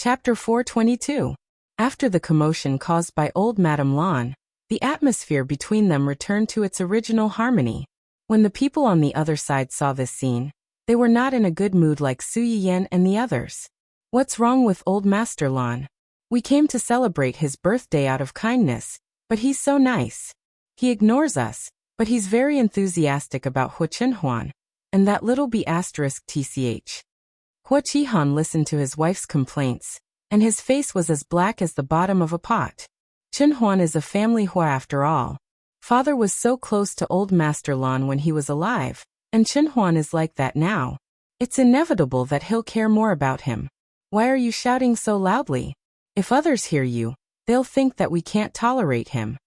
Chapter 422. After the commotion caused by old Madame Lan, the atmosphere between them returned to its original harmony. When the people on the other side saw this scene, they were not in a good mood like Su Yiyan and the others. What's wrong with old Master Lan? We came to celebrate his birthday out of kindness, but he's so nice. He ignores us, but he's very enthusiastic about Hu Chenhuan, and that little b*tch. Hu Qihan listened to his wife's complaints, and his face was as black as the bottom of a pot. Chenhuan is a family Hua after all. Father was so close to old Master Lan when he was alive, and Chenhuan is like that now. It's inevitable that he'll care more about him. Why are you shouting so loudly? If others hear you, they'll think that we can't tolerate him.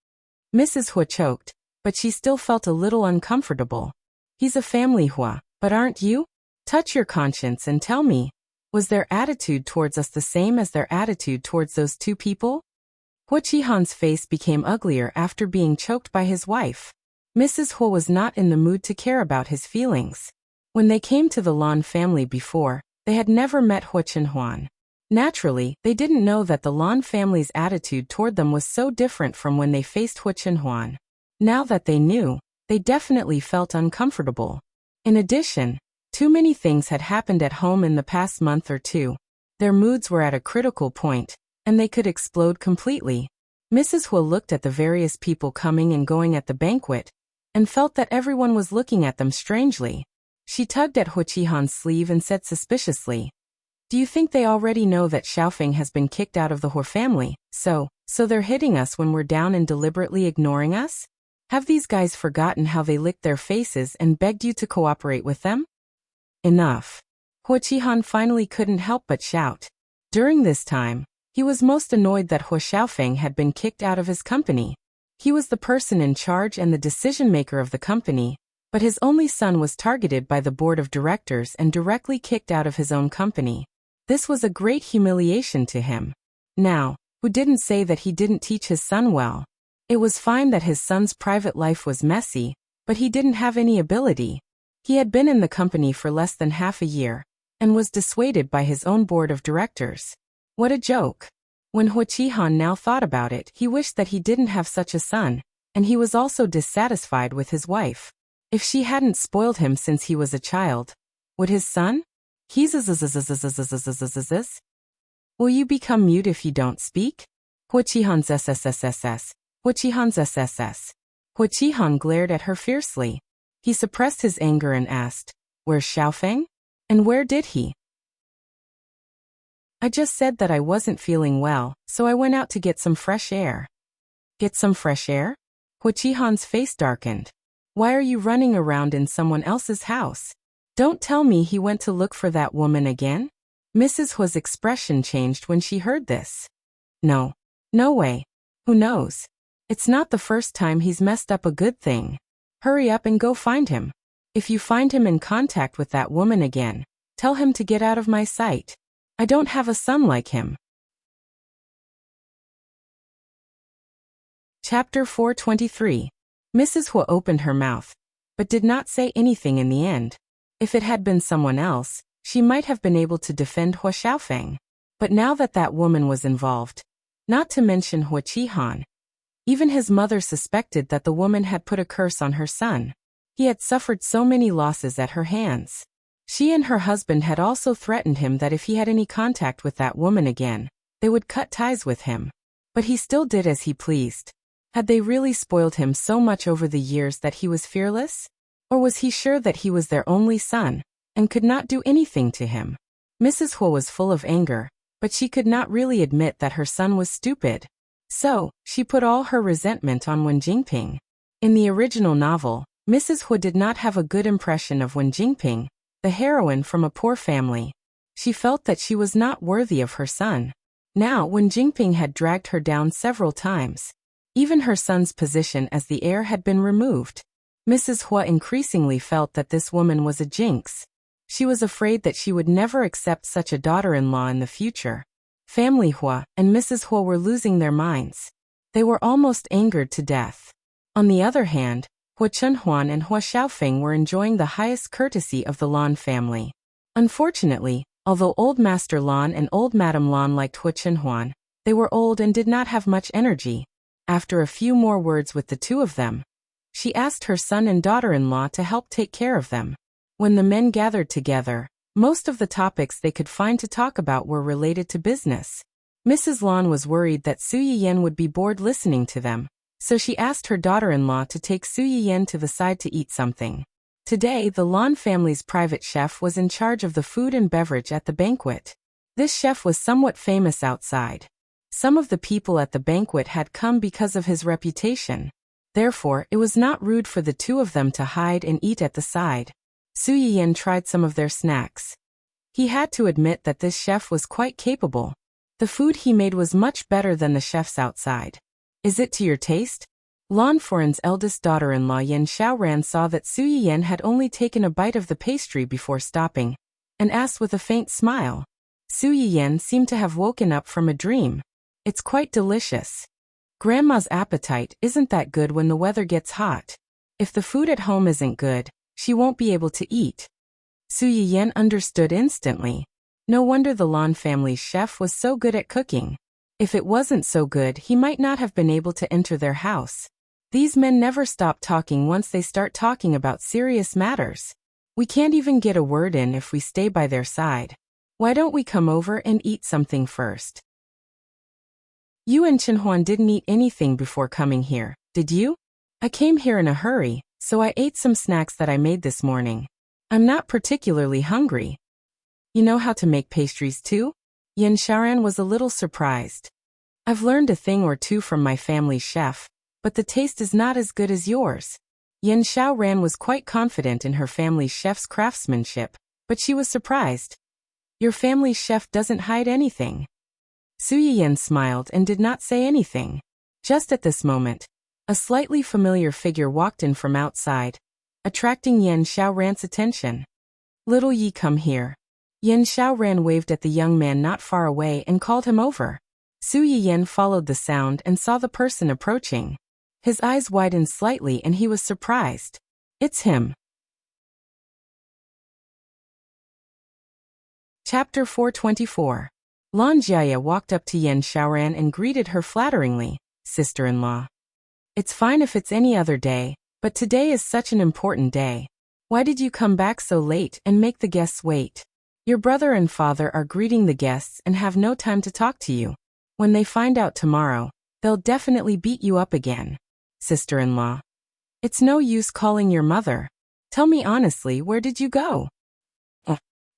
Mrs. Hua choked, but she still felt a little uncomfortable. He's a family Hua, but aren't you? Touch your conscience and tell me, was their attitude towards us the same as their attitude towards those two people? Hu Qihan's face became uglier after being choked by his wife. Mrs. Hua was not in the mood to care about his feelings. When they came to the Lan family before, they had never met Hu Chenhuan. Naturally, they didn't know that the Lan family's attitude toward them was so different from when they faced Hu Chenhuan. Now that they knew, they definitely felt uncomfortable. In addition, too many things had happened at home in the past month or two. Their moods were at a critical point, and they could explode completely. Mrs. Hua looked at the various people coming and going at the banquet, and felt that everyone was looking at them strangely. She tugged at Hu Qihan's sleeve and said suspiciously, "Do you think they already know that Xiaofeng has been kicked out of the Hua family, so they're hitting us when we're down and deliberately ignoring us? Have these guys forgotten how they licked their faces and begged you to cooperate with them?" Enough. Hu Qihan finally couldn't help but shout. During this time, he was most annoyed that Hua Xiaofeng had been kicked out of his company. He was the person in charge and the decision-maker of the company, but his only son was targeted by the board of directors and directly kicked out of his own company. This was a great humiliation to him. Now, Hu didn't say that he didn't teach his son well. It was fine that his son's private life was messy, but he didn't have any ability. He had been in the company for less than half a year, and was dissuaded by his own board of directors. What a joke. When Hu Qihan now thought about it, he wished that he didn't have such a son, and he was also dissatisfied with his wife. If she hadn't spoiled him since he was a child, would his son? Will you become mute if you don't speak? Hu Qihan's SSSSS. Hu Qihan's SSS. Hu Qihan glared at her fiercely. He suppressed his anger and asked, "Where's Xiaofeng? And where did he?" "I just said that I wasn't feeling well, so I went out to get some fresh air." "Get some fresh air?" Hu Qihan's face darkened. "Why are you running around in someone else's house? Don't tell me he went to look for that woman again?" Mrs. Hua's expression changed when she heard this. No. No way. Who knows? It's not the first time he's messed up a good thing. Hurry up and go find him. If you find him in contact with that woman again, tell him to get out of my sight. I don't have a son like him. Chapter 423. Mrs. Hua opened her mouth, but did not say anything in the end. If it had been someone else, she might have been able to defend Hua Xiaofeng. But now that that woman was involved, not to mention Hu Qihan, even his mother suspected that the woman had put a curse on her son. He had suffered so many losses at her hands. She and her husband had also threatened him that if he had any contact with that woman again, they would cut ties with him. But he still did as he pleased. Had they really spoiled him so much over the years that he was fearless? Or was he sure that he was their only son, and could not do anything to him? Mrs. Hua was full of anger, but she could not really admit that her son was stupid. So, she put all her resentment on Wen Jingping. In the original novel, Mrs. Hua did not have a good impression of Wen Jingping, the heroine from a poor family. She felt that she was not worthy of her son. Now, Wen Jingping had dragged her down several times. Even her son's position as the heir had been removed. Mrs. Hua increasingly felt that this woman was a jinx. She was afraid that she would never accept such a daughter-in-law in the future. Family Hua and Mrs. Hua were losing their minds. They were almost angered to death. On the other hand, Hu Chenhuan and Hua Xiaofeng were enjoying the highest courtesy of the Lan family. Unfortunately, Although Old Master Lan and Old Madam Lan liked Hu Chenhuan, they were old and did not have much energy. After a few more words with the two of them, she asked her son and daughter-in-law to help take care of them. When the men gathered together, most of the topics they could find to talk about were related to business. Mrs. Lan was worried that Su Yiyen would be bored listening to them, so she asked her daughter-in-law to take Su Yiyen to the side to eat something. Today, the Lan family's private chef was in charge of the food and beverage at the banquet. This chef was somewhat famous outside. Some of the people at the banquet had come because of his reputation. Therefore, it was not rude for the two of them to hide and eat at the side. Su Yiyen tried some of their snacks. He had to admit that this chef was quite capable. The food he made was much better than the chefs outside. Is it to your taste? Lan Foran's eldest daughter-in-law Yen Xiaoran saw that Su Yiyen had only taken a bite of the pastry before stopping, and asked with a faint smile. Su Yiyen seemed to have woken up from a dream. It's quite delicious. Grandma's appetite isn't that good when the weather gets hot. If the food at home isn't good, she won't be able to eat. Su Yiyen understood instantly. No wonder the Lan family's chef was so good at cooking. If it wasn't so good, he might not have been able to enter their house. These men never stop talking once they start talking about serious matters. We can't even get a word in if we stay by their side. Why don't we come over and eat something first? You and Chenhuan didn't eat anything before coming here, did you? I came here in a hurry, so I ate some snacks that I made this morning. I'm not particularly hungry. You know how to make pastries too? Yen Xiaoran was a little surprised. I've learned a thing or two from my family's chef, but the taste is not as good as yours. Yen Xiaoran was quite confident in her family's chef's craftsmanship, but she was surprised. Your family's chef doesn't hide anything. Su Yiyen smiled and did not say anything. Just at this moment, a slightly familiar figure walked in from outside, attracting Yen Xiaoran's attention. Little Yi, come here. Yen Xiaoran waved at the young man not far away and called him over. Su Yiyen followed the sound and saw the person approaching. His eyes widened slightly and he was surprised. It's him. Chapter 424. Lan Jiaya walked up to Yen Xiaoran and greeted her flatteringly. Sister-in-law. It's fine if it's any other day, but today is such an important day. Why did you come back so late and make the guests wait? Your brother and father are greeting the guests and have no time to talk to you. When they find out tomorrow, they'll definitely beat you up again. Sister-in-law. It's no use calling your mother. Tell me honestly, where did you go?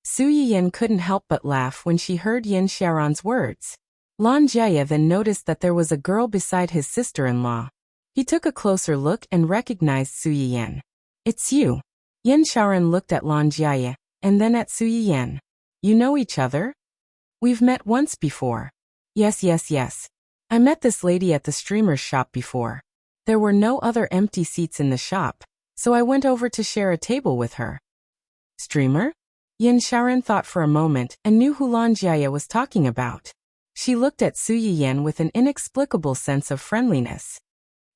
Su Yiyen couldn't help but laugh when she heard Yen Xiaoran's words. Lan Jiaya then noticed that there was a girl beside his sister-in-law. He took a closer look and recognized Su Yiyen. It's you. Yen Xiaoran looked at Lan Jiaya, and then at Su Yiyen. You know each other? We've met once before. Yes. I met this lady at the streamer's shop before. There were no other empty seats in the shop, so I went over to share a table with her. Streamer? Yen Xiaoran thought for a moment and knew who Lan Jiaya was talking about. She looked at Su Yiyen with an inexplicable sense of friendliness.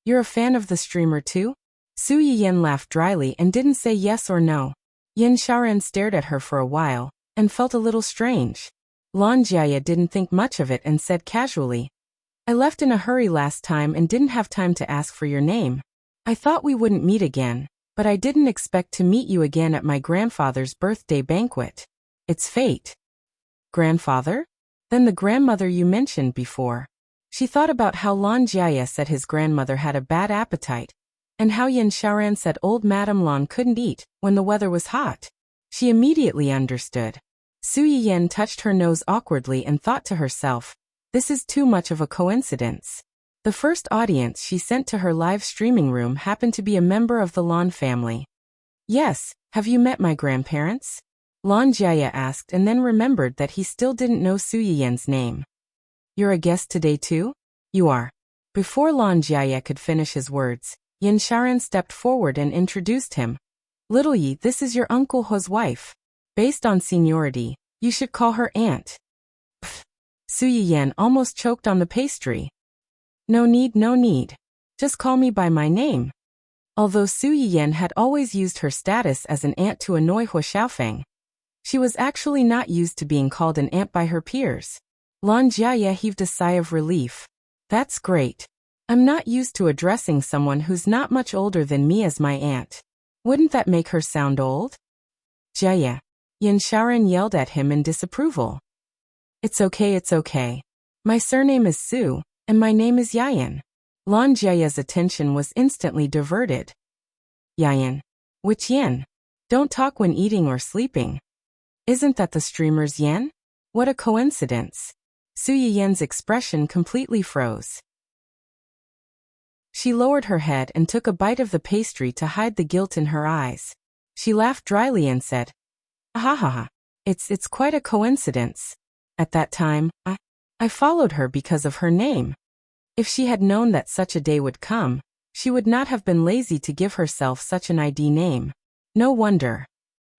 You're a fan of the streamer too? Su Yiyen laughed dryly and didn't say yes or no. Yen Xiaoran stared at her for a while and felt a little strange. Lan Jiaya didn't think much of it and said casually, I left in a hurry last time and didn't have time to ask for your name. I thought we wouldn't meet again, but I didn't expect to meet you again at my grandfather's birthday banquet. It's fate. Grandfather? Then the grandmother you mentioned before. She thought about how Lan Jiaya said his grandmother had a bad appetite, and how Yen Xiaoran said old Madame Lan couldn't eat when the weather was hot. She immediately understood. Su Yiyen touched her nose awkwardly and thought to herself, this is too much of a coincidence. The first audience she sent to her live streaming room happened to be a member of the Lan family. Yes, have you met my grandparents? Lan Jiaya asked and then remembered that he still didn't know Su Yiyen's name. You're a guest today too? You are. Before Lan Jiaya could finish his words, Yen Xiaoran stepped forward and introduced him. Little Yi, this is your Uncle He's wife. Based on seniority, you should call her aunt. Pfft. Su Yiyen almost choked on the pastry. No need. Just call me by my name. Although Su Yiyen had always used her status as an aunt to annoy Hu Xiaofeng, She was actually not used to being called an aunt by her peers. Lan Jiaye heaved a sigh of relief. That's great. I'm not used to addressing someone who's not much older than me as my aunt. Wouldn't that make her sound old? Jiaye. Yin Shaoran yelled at him in disapproval. It's okay. My surname is Su, and my name is Yayan. Lan Jiaye's attention was instantly diverted. Yayan. Which Yen? Don't talk when eating or sleeping. Isn't that the streamer's Yen? What a coincidence. Su Yiyen's expression completely froze. She lowered her head and took a bite of the pastry to hide the guilt in her eyes. She laughed dryly and said, "Ha. It's quite a coincidence. At that time, I followed her because of her name. If she had known that such a day would come, she would not have been lazy to give herself such an ID name. No wonder."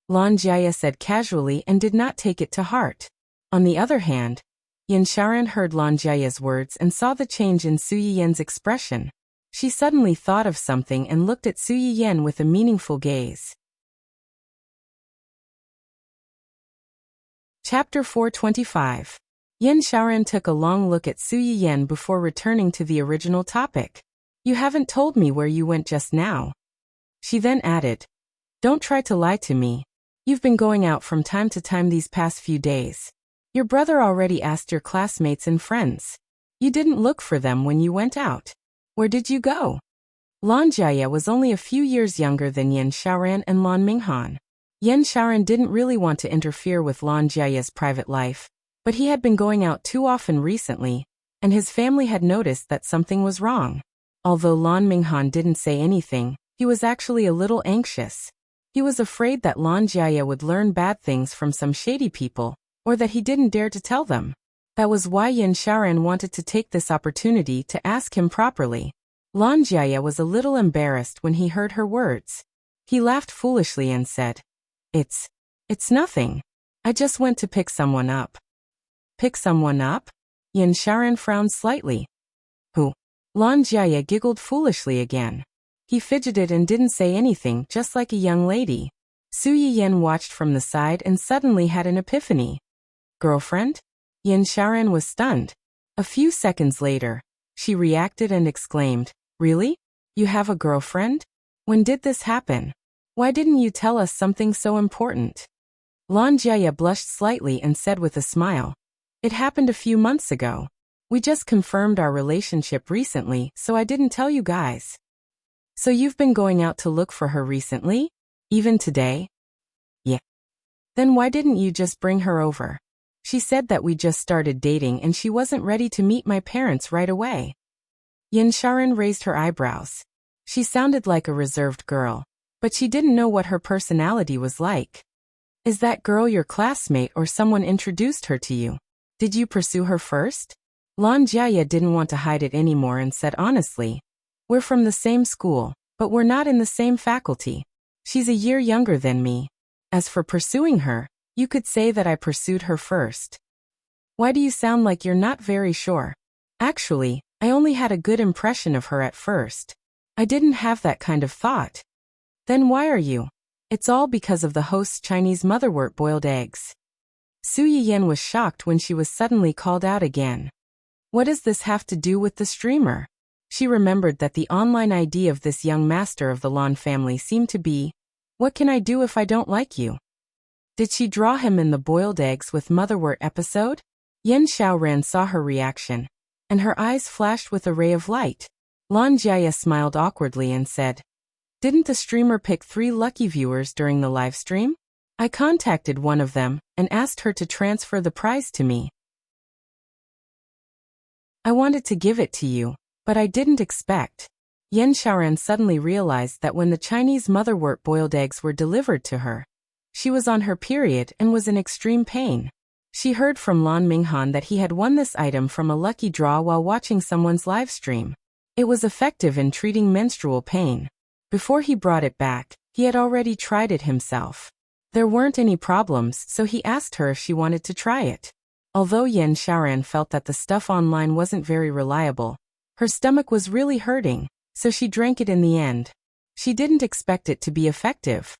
Lan Jiaye said casually and did not take it to heart. On the other hand, Yin Shaoran heard Lan Jiaye's words and saw the change in Su Yiyen's expression. She suddenly thought of something and looked at Su Yiyen with a meaningful gaze. Chapter 425. Yin Shaoran took a long look at Su Yiyen before returning to the original topic. You haven't told me where you went just now. She then added, Don't try to lie to me. You've been going out from time to time these past few days. Your brother already asked your classmates and friends. You didn't look for them when you went out. Where did you go? Lan Jiaye was only a few years younger than Yin Shaoran and Lan Minghan. Yin Shaoran didn't really want to interfere with Lan Jiaye's private life, but he had been going out too often recently, and his family had noticed that something was wrong. Although Lan Minghan didn't say anything, he was actually a little anxious. He was afraid that Lan Jiaye would learn bad things from some shady people, or that he didn't dare to tell them. That was why Yin Shaoran wanted to take this opportunity to ask him properly. Lan Jiaye was a little embarrassed when he heard her words. He laughed foolishly and said, It's nothing. I just went to pick someone up. Pick someone up? Yin Shaoran frowned slightly. Who? Lan Jiaye giggled foolishly again. He fidgeted and didn't say anything, just like a young lady. Su Yiyen watched from the side and suddenly had an epiphany. Girlfriend? Yin Shaoran was stunned. A few seconds later, she reacted and exclaimed, Really? You have a girlfriend? When did this happen? Why didn't you tell us something so important? Lan Jiaye blushed slightly and said with a smile, It happened a few months ago. We just confirmed our relationship recently, so I didn't tell you guys. So you've been going out to look for her recently? Even today? Yeah. Then why didn't you just bring her over? She said that we just started dating and she wasn't ready to meet my parents right away. Yin Shaoran raised her eyebrows. She sounded like a reserved girl, but she didn't know what her personality was like. Is that girl your classmate or someone introduced her to you? Did you pursue her first? Lan Jiaye didn't want to hide it anymore and said honestly, We're from the same school, but we're not in the same faculty. She's a year younger than me. As for pursuing her, you could say that I pursued her first. Why do you sound like you're not very sure? Actually, I only had a good impression of her at first. I didn't have that kind of thought. Then why are you? It's all because of the host's Chinese motherwort boiled eggs. Su Yiyen was shocked when she was suddenly called out again. What does this have to do with the streamer? She remembered that the online ID of this young master of the Lan family seemed to be, What can I do if I don't like you? Did she draw him in the boiled eggs with motherwort episode? Yin Shaoran saw her reaction, and her eyes flashed with a ray of light. Lan Jiaye smiled awkwardly and said, Didn't the streamer pick 3 lucky viewers during the live stream? I contacted one of them and asked her to transfer the prize to me. I wanted to give it to you, but I didn't expect. Yin Shaoran suddenly realized that when the Chinese motherwort boiled eggs were delivered to her, she was on her period and was in extreme pain. She heard from Lan Minghan that he had won this item from a lucky draw while watching someone's live stream. It was effective in treating menstrual pain. Before he brought it back, he had already tried it himself. There weren't any problems, so he asked her if she wanted to try it. Although Yin Shaoran felt that the stuff online wasn't very reliable, her stomach was really hurting, so she drank it in the end. She didn't expect it to be effective.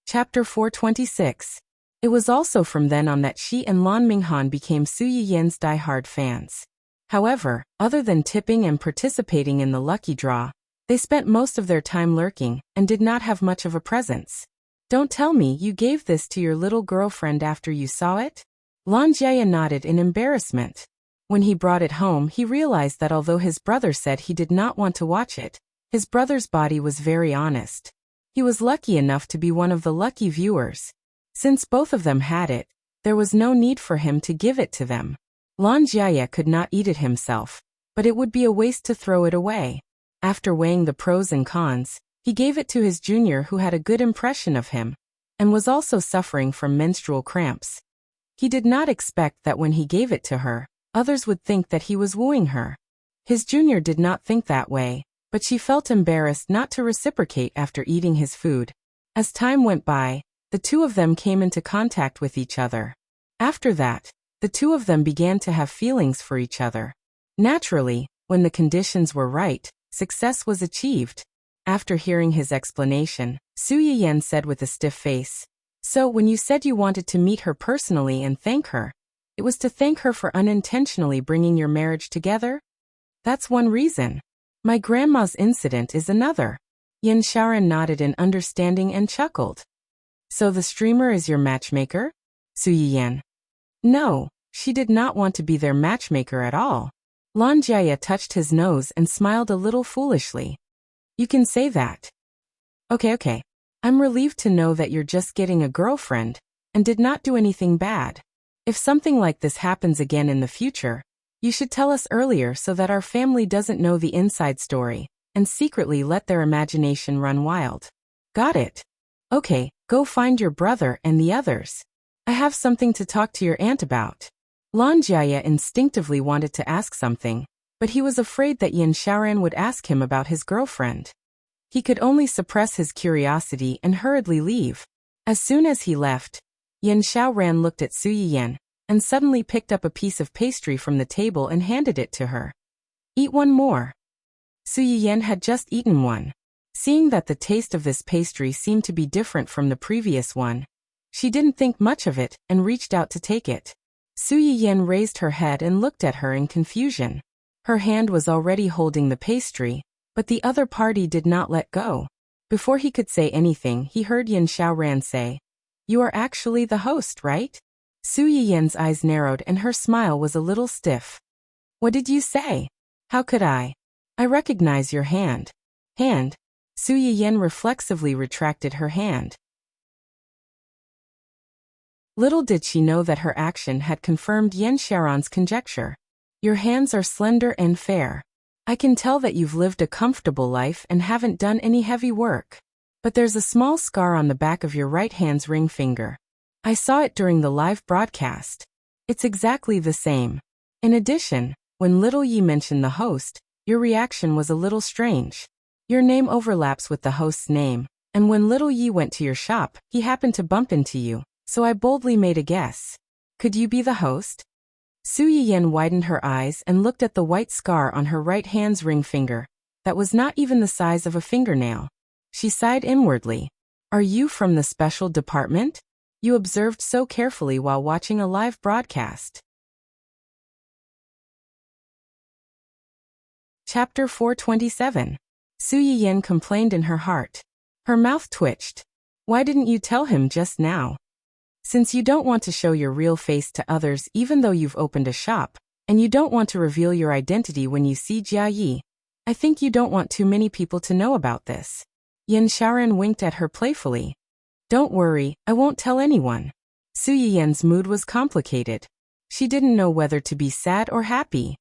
Chapter 426. It was also from then on that she and Lan Minghan became Su Yiyan's die-hard fans. However, other than tipping and participating in the lucky draw, they spent most of their time lurking and did not have much of a presence. Don't tell me you gave this to your little girlfriend after you saw it? Lan Jia nodded in embarrassment. When he brought it home, he realized that although his brother said he did not want to watch it, his brother's body was very honest. He was lucky enough to be one of the lucky viewers. Since both of them had it, there was no need for him to give it to them. Lan Jia could not eat it himself, but it would be a waste to throw it away. After weighing the pros and cons, he gave it to his junior who had a good impression of him, and was also suffering from menstrual cramps. He did not expect that when he gave it to her, others would think that he was wooing her. His junior did not think that way, but she felt embarrassed not to reciprocate after eating his food. As time went by, the two of them came into contact with each other. After that, the two of them began to have feelings for each other. Naturally, when the conditions were right, success was achieved. After hearing his explanation, Su Yiyan said with a stiff face, "So when you said you wanted to meet her personally and thank her, it was to thank her for unintentionally bringing your marriage together?" "That's one reason. My grandma's incident is another." Yin Xiaoran nodded in understanding and chuckled. "So the streamer is your matchmaker?" Su Yiyan. "No, she did not want to be their matchmaker at all." Lan Jia touched his nose and smiled a little foolishly. "You can say that." Okay. I'm relieved to know that you're just getting a girlfriend, and did not do anything bad. If something like this happens again in the future, you should tell us earlier so that our family doesn't know the inside story, and secretly let their imagination run wild. Got it? Okay, go find your brother and the others. I have something to talk to your aunt about. Lan Jia instinctively wanted to ask something, but he was afraid that Yin Xiaoran would ask him about his girlfriend. He could only suppress his curiosity and hurriedly leave. As soon as he left, Yin Xiaoran looked at Su Yiyan, and suddenly picked up a piece of pastry from the table and handed it to her. "Eat one more." Su Yiyan had just eaten one. Seeing that the taste of this pastry seemed to be different from the previous one, she didn't think much of it and reached out to take it. Su Yiyan raised her head and looked at her in confusion. Her hand was already holding the pastry, but the other party did not let go. Before he could say anything, he heard Yin Xiaoran say, "You are actually the host, right?" Su Yiyan's eyes narrowed and her smile was a little stiff. "What did you say?" "How could I? I recognize your hand." "Hand?" Su Yiyan reflexively retracted her hand. Little did she know that her action had confirmed Yin Xiaoran's conjecture. "Your hands are slender and fair. I can tell that you've lived a comfortable life and haven't done any heavy work. But there's a small scar on the back of your right hand's ring finger. I saw it during the live broadcast. It's exactly the same. In addition, when Little Yi mentioned the host, your reaction was a little strange. Your name overlaps with the host's name, and when Little Yi went to your shop, he happened to bump into you, so I boldly made a guess. Could you be the host?" Su Yiyan widened her eyes and looked at the white scar on her right hand's ring finger. That was not even the size of a fingernail. She sighed inwardly. "Are you from the special department? You observed so carefully while watching a live broadcast." Chapter 427. Su Yiyan complained in her heart. Her mouth twitched. "Why didn't you tell him just now? Since you don't want to show your real face to others even though you've opened a shop, and you don't want to reveal your identity when you see Jia Yi, I think you don't want too many people to know about this." Yin Xiaoran winked at her playfully. "Don't worry, I won't tell anyone." Su Yiyan's mood was complicated. She didn't know whether to be sad or happy.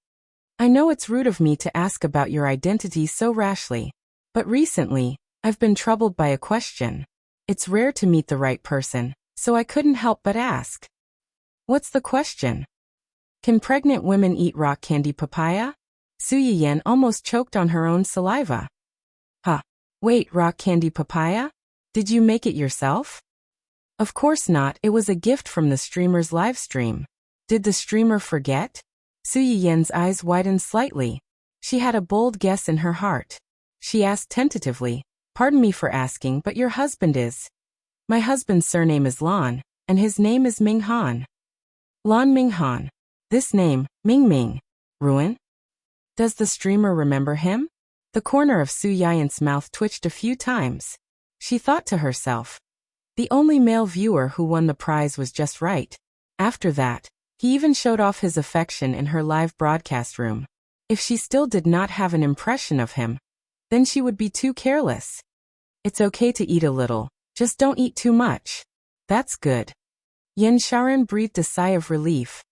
"I know it's rude of me to ask about your identity so rashly, but recently, I've been troubled by a question. It's rare to meet the right person, so I couldn't help but ask." "What's the question?" "Can pregnant women eat rock candy papaya?" Su Yiyan almost choked on her own saliva. "Huh. Wait, rock candy papaya? Did you make it yourself?" "Of course not, it was a gift from the streamer's live stream." "Did the streamer forget?" Su Yiyan's eyes widened slightly. She had a bold guess in her heart. She asked tentatively, "Pardon me for asking, but your husband is..." My husband's surname is Lan, and his name is Ming Han. Lan Ming Han. This name, Ming Ming. Ruin? Does the streamer remember him? The corner of Su Yian's mouth twitched a few times. She thought to herself. The only male viewer who won the prize was just right. After that, he even showed off his affection in her live broadcast room. If she still did not have an impression of him, then she would be too careless. It's okay to eat a little, just don't eat too much. That's good. Yan Xiaoran breathed a sigh of relief.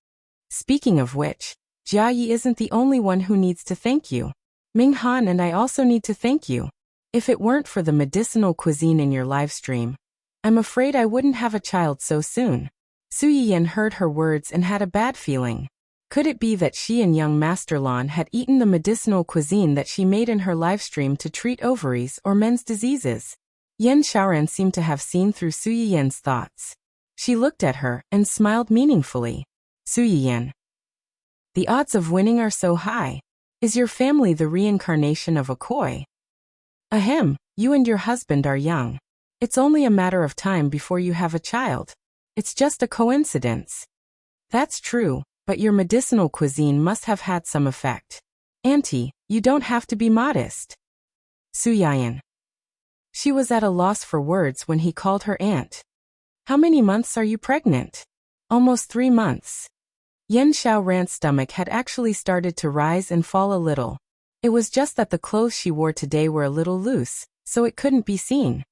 Speaking of which, Jia Yi isn't the only one who needs to thank you. Ming Han and I also need to thank you. If it weren't for the medicinal cuisine in your live stream, I'm afraid I wouldn't have a child so soon. Su Yiyan heard her words and had a bad feeling. Could it be that she and young Master Lan had eaten the medicinal cuisine that she made in her livestream to treat ovaries or men's diseases? Yan Xiaoran seemed to have seen through Su Yiyan's thoughts. She looked at her and smiled meaningfully. Su Yiyan. The odds of winning are so high. Is your family the reincarnation of a koi? Ahem, you and your husband are young. It's only a matter of time before you have a child. It's just a coincidence. That's true. But your medicinal cuisine must have had some effect. Auntie, you don't have to be modest. Su Yiyan. She was at a loss for words when he called her aunt. How many months are you pregnant? Almost 3 months. Yan Xiaoran's stomach had actually started to rise and fall a little. It was just that the clothes she wore today were a little loose, so it couldn't be seen.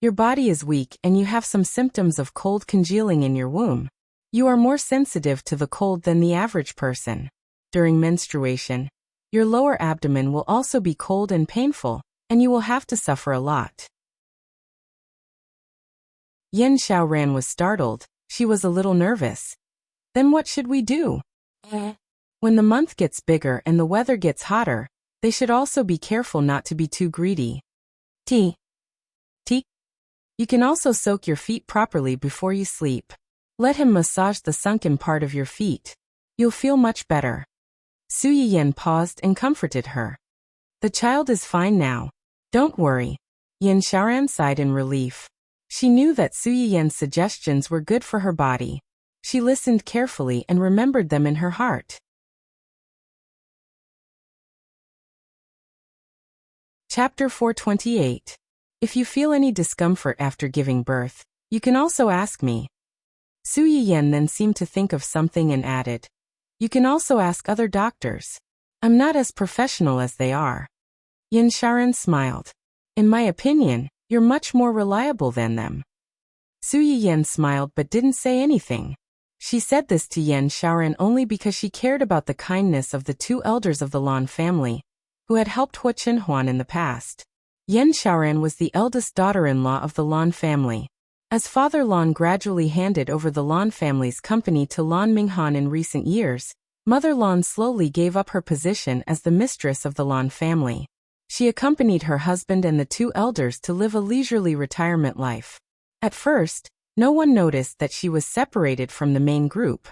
Your body is weak and you have some symptoms of cold congealing in your womb. You are more sensitive to the cold than the average person. During menstruation, your lower abdomen will also be cold and painful, and you will have to suffer a lot. Yan Xiaoran was startled. She was a little nervous. Then what should we do? When the month gets bigger and the weather gets hotter, they should also be careful not to be too greedy. Tea. You can also soak your feet properly before you sleep. Let him massage the sunken part of your feet. You'll feel much better. Su Yiyan paused and comforted her. The child is fine now. Don't worry. Yan Xiaoran sighed in relief. She knew that Su Yiyan's suggestions were good for her body. She listened carefully and remembered them in her heart. Chapter 428. If you feel any discomfort after giving birth, you can also ask me. Su Yiyan then seemed to think of something and added, you can also ask other doctors. I'm not as professional as they are. Yan Xiaoran smiled. In my opinion, you're much more reliable than them. Su Yiyan smiled but didn't say anything. She said this to Yan Xiaoran only because she cared about the kindness of the 2 elders of the Lan family, who had helped Hua Chenhuan in the past. Yan Xiaoran was the eldest daughter-in-law of the Lan family. As Father Lan gradually handed over the Lan family's company to Lan Minghan in recent years, Mother Lan slowly gave up her position as the mistress of the Lan family. She accompanied her husband and the 2 elders to live a leisurely retirement life. At first, no one noticed that she was separated from the main group.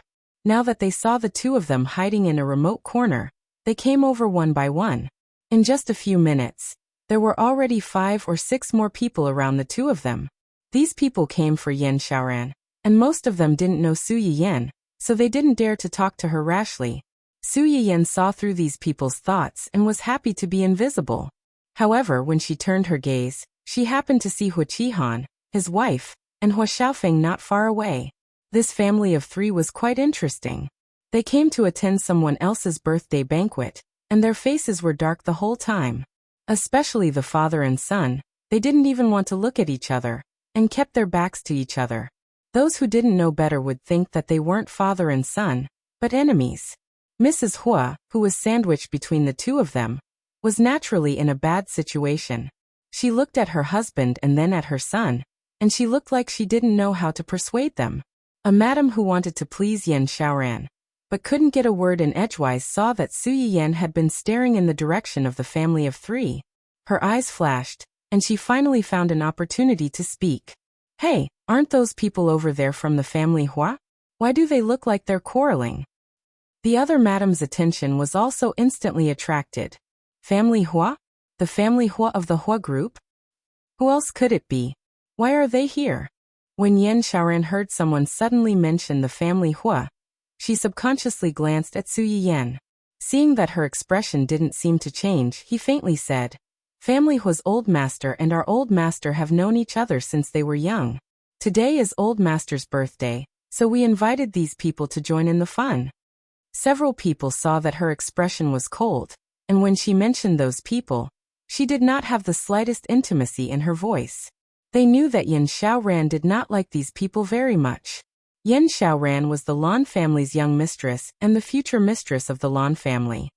Now that they saw the 2 of them hiding in a remote corner, they came over one by one. In just a few minutes, there were already 5 or 6 more people around the 2 of them. These people came for Yan Xiaoran, and most of them didn't know Su Yiyan, so they didn't dare to talk to her rashly. Su Yiyan saw through these people's thoughts and was happy to be invisible. However, when she turned her gaze, she happened to see Hua Qihan, his wife, and Hua Xiaofeng not far away. This family of 3 was quite interesting. They came to attend someone else's birthday banquet, and their faces were dark the whole time. Especially the father and son, they didn't even want to look at each other, and kept their backs to each other. Those who didn't know better would think that they weren't father and son, but enemies. Mrs. Hua, who was sandwiched between the 2 of them, was naturally in a bad situation. She looked at her husband and then at her son, and she looked like she didn't know how to persuade them. A madam who wanted to please Yan Xiaoran, but couldn't get a word in edgewise, saw that Su Yiyan had been staring in the direction of the family of 3. Her eyes flashed, and she finally found an opportunity to speak. Hey, aren't those people over there from the family Hua? Why do they look like they're quarreling? The other madam's attention was also instantly attracted. Family Hua? The family Hua of the Hua group? Who else could it be? Why are they here? When Yan Xiaoran heard someone suddenly mention the family Hua, she subconsciously glanced at Su Yiyan. Seeing that her expression didn't seem to change, he faintly said, "Family Hua's old master and our old master have known each other since they were young. Today is old master's birthday, so we invited these people to join in the fun." Several people saw that her expression was cold, and when she mentioned those people, she did not have the slightest intimacy in her voice. They knew that Yan Xiaoran did not like these people very much. Yan Xiaoran was the Lan family's young mistress and the future mistress of the Lan family.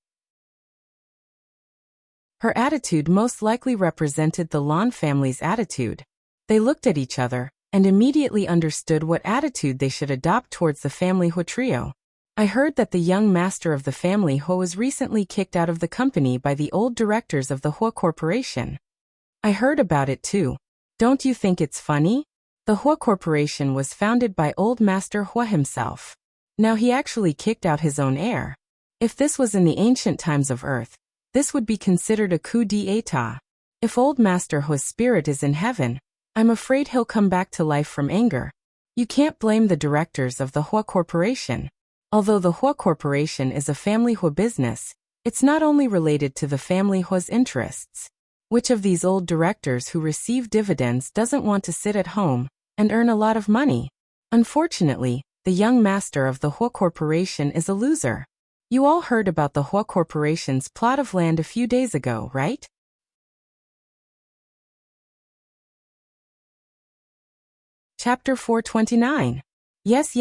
Her attitude most likely represented the Lan family's attitude. They looked at each other and immediately understood what attitude they should adopt towards the family Hua trio. "I heard that the young master of the family Hua was recently kicked out of the company by the old directors of the Hua Corporation." "I heard about it too. Don't you think it's funny? The Hua Corporation was founded by old master Hua himself. Now he actually kicked out his own heir. If this was in the ancient times of Earth, this would be considered a coup d'état. If old master Hua's spirit is in heaven, I'm afraid he'll come back to life from anger. You can't blame the directors of the Hua Corporation. Although the Hua Corporation is a family Hua business, it's not only related to the family Hua's interests. Which of these old directors who receive dividends doesn't want to sit at home and earn a lot of money? Unfortunately, the young master of the Hua Corporation is a loser. You all heard about the Hua Corporation's plot of land a few days ago, right?" Chapter 429. Yes.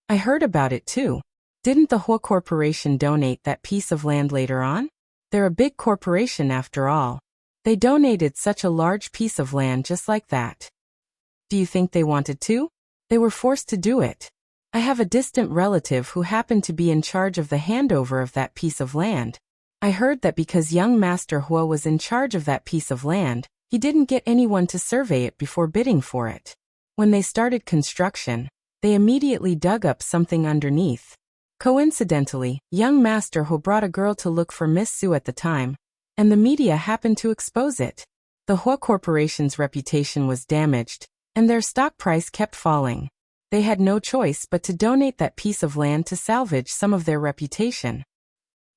I heard about it too. Didn't the Hua Corporation donate that piece of land later on? They're a big corporation after all. They donated such a large piece of land just like that. Do you think they wanted to? They were forced to do it. I have a distant relative who happened to be in charge of the handover of that piece of land. I heard that because young Master Hua was in charge of that piece of land, he didn't get anyone to survey it before bidding for it. When they started construction, they immediately dug up something underneath. Coincidentally, young Master Hua brought a girl to look for Miss Su at the time, and the media happened to expose it. The Hua Corporation's reputation was damaged, and their stock price kept falling. They had no choice but to donate that piece of land to salvage some of their reputation.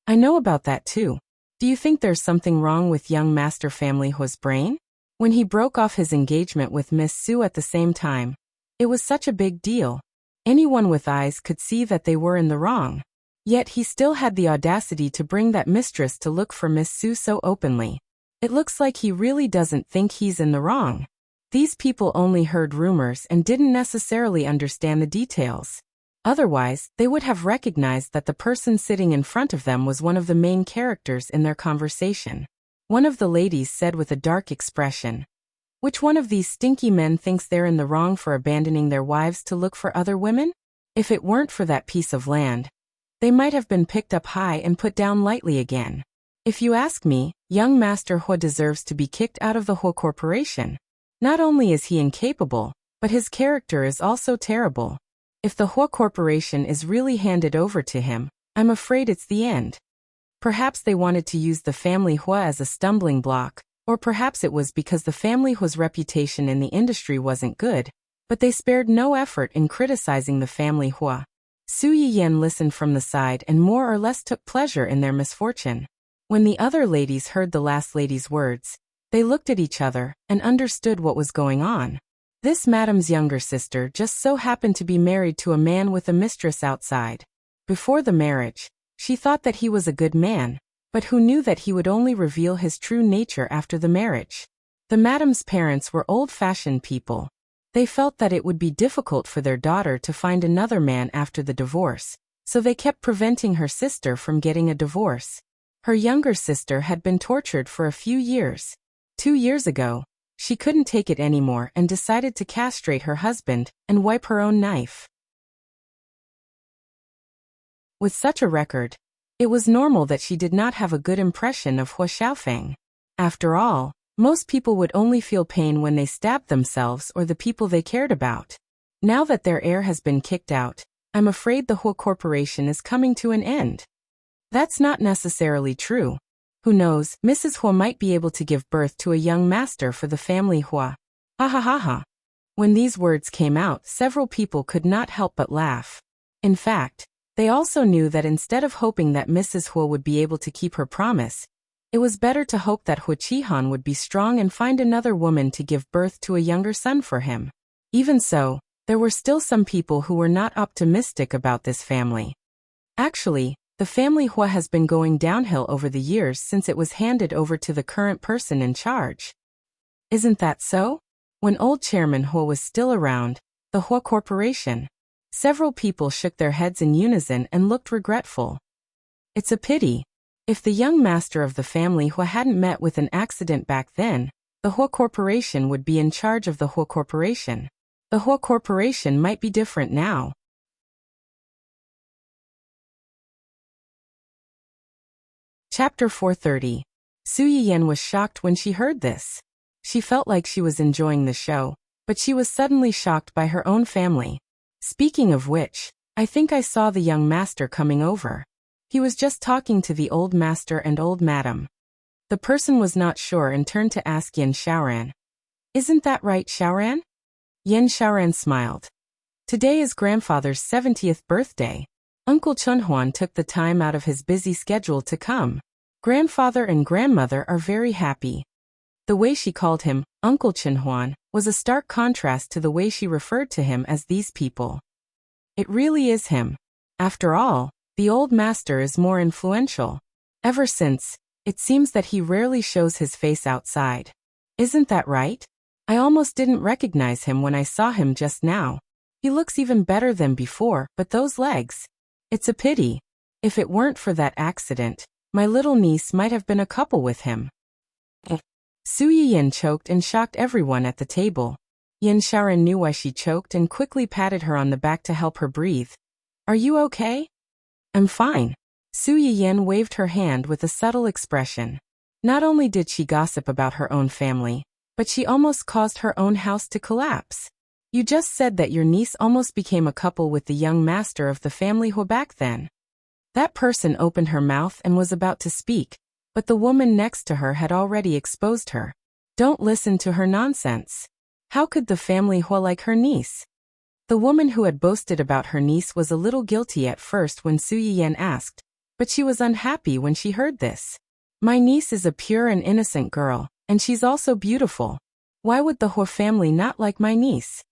I know about that too. Do you think there's something wrong with young Master Family Hua's brain? When he broke off his engagement with Miss Su at the same time, it was such a big deal. Anyone with eyes could see that they were in the wrong. Yet he still had the audacity to bring that mistress to look for Miss Su so openly. It looks like he really doesn't think he's in the wrong. These people only heard rumors and didn't necessarily understand the details. Otherwise, they would have recognized that the person sitting in front of them was one of the main characters in their conversation. One of the ladies said with a dark expression, "Which one of these stinky men thinks they're in the wrong for abandoning their wives to look for other women? If it weren't for that piece of land, they might have been picked up high and put down lightly again. If you ask me, young Master Hua deserves to be kicked out of the Hua Corporation. Not only is he incapable, but his character is also terrible. If the Hua Corporation is really handed over to him, I'm afraid it's the end." Perhaps they wanted to use the family Hua as a stumbling block, or perhaps it was because the family Hua's reputation in the industry wasn't good, but they spared no effort in criticizing the family Hua. Su Yiyan listened from the side and more or less took pleasure in their misfortune. When the other ladies heard the last lady's words, they looked at each other and understood what was going on. This madam's younger sister just so happened to be married to a man with a mistress outside. Before the marriage, she thought that he was a good man, but who knew that he would only reveal his true nature after the marriage? The madam's parents were old-fashioned people. They felt that it would be difficult for their daughter to find another man after the divorce, so they kept preventing her sister from getting a divorce. Her younger sister had been tortured for a few years. 2 years ago, she couldn't take it anymore and decided to castrate her husband and wipe her own knife. With such a record, it was normal that she did not have a good impression of Hua Xiaofeng. After all, most people would only feel pain when they stabbed themselves or the people they cared about. Now that their heir has been kicked out, I'm afraid the Hua Corporation is coming to an end. That's not necessarily true. Who knows, Mrs. Hua might be able to give birth to a young master for the family Hua. Ha ha ha ha. When these words came out, several people could not help but laugh. In fact, they also knew that instead of hoping that Mrs. Hua would be able to keep her promise, it was better to hope that Hua Chihan would be strong and find another woman to give birth to a younger son for him. Even so, there were still some people who were not optimistic about this family. Actually, the family Hua has been going downhill over the years since it was handed over to the current person in charge. Isn't that so? When old Chairman Hua was still around, the Hua Corporation, several people shook their heads in unison and looked regretful. It's a pity. If the young master of the family Hua hadn't met with an accident back then, the Hua Corporation would be in charge of the Hua Corporation. The Hua Corporation might be different now. Chapter 430. Su Yiyan was shocked when she heard this. She felt like she was enjoying the show, but she was suddenly shocked by her own family. Speaking of which, I think I saw the young master coming over. He was just talking to the old master and old madam. The person was not sure and turned to ask Yen Xiaoran. Isn't that right, Xiaoran? Yen Xiaoran smiled. Today is grandfather's 70th birthday. Uncle Chunhuan took the time out of his busy schedule to come. Grandfather and grandmother are very happy. The way she called him, Uncle Chunhuan, was a stark contrast to the way she referred to him as these people. It really is him. After all, the old master is more influential. Ever since, it seems that he rarely shows his face outside. Isn't that right? I almost didn't recognize him when I saw him just now. He looks even better than before, but those legs. It's a pity. If it weren't for that accident, my little niece might have been a couple with him. Su Yiyan choked and shocked everyone at the table. Yen Xiaoran knew why she choked and quickly patted her on the back to help her breathe. Are you okay? I'm fine. Su Yiyan waved her hand with a subtle expression. Not only did she gossip about her own family, but she almost caused her own house to collapse. You just said that your niece almost became a couple with the young master of the family Hua back then. That person opened her mouth and was about to speak, but the woman next to her had already exposed her. Don't listen to her nonsense. How could the family Hua like her niece? The woman who had boasted about her niece was a little guilty at first when Su Yiyan asked, but she was unhappy when she heard this. My niece is a pure and innocent girl, and she's also beautiful. Why would the Hua family not like my niece?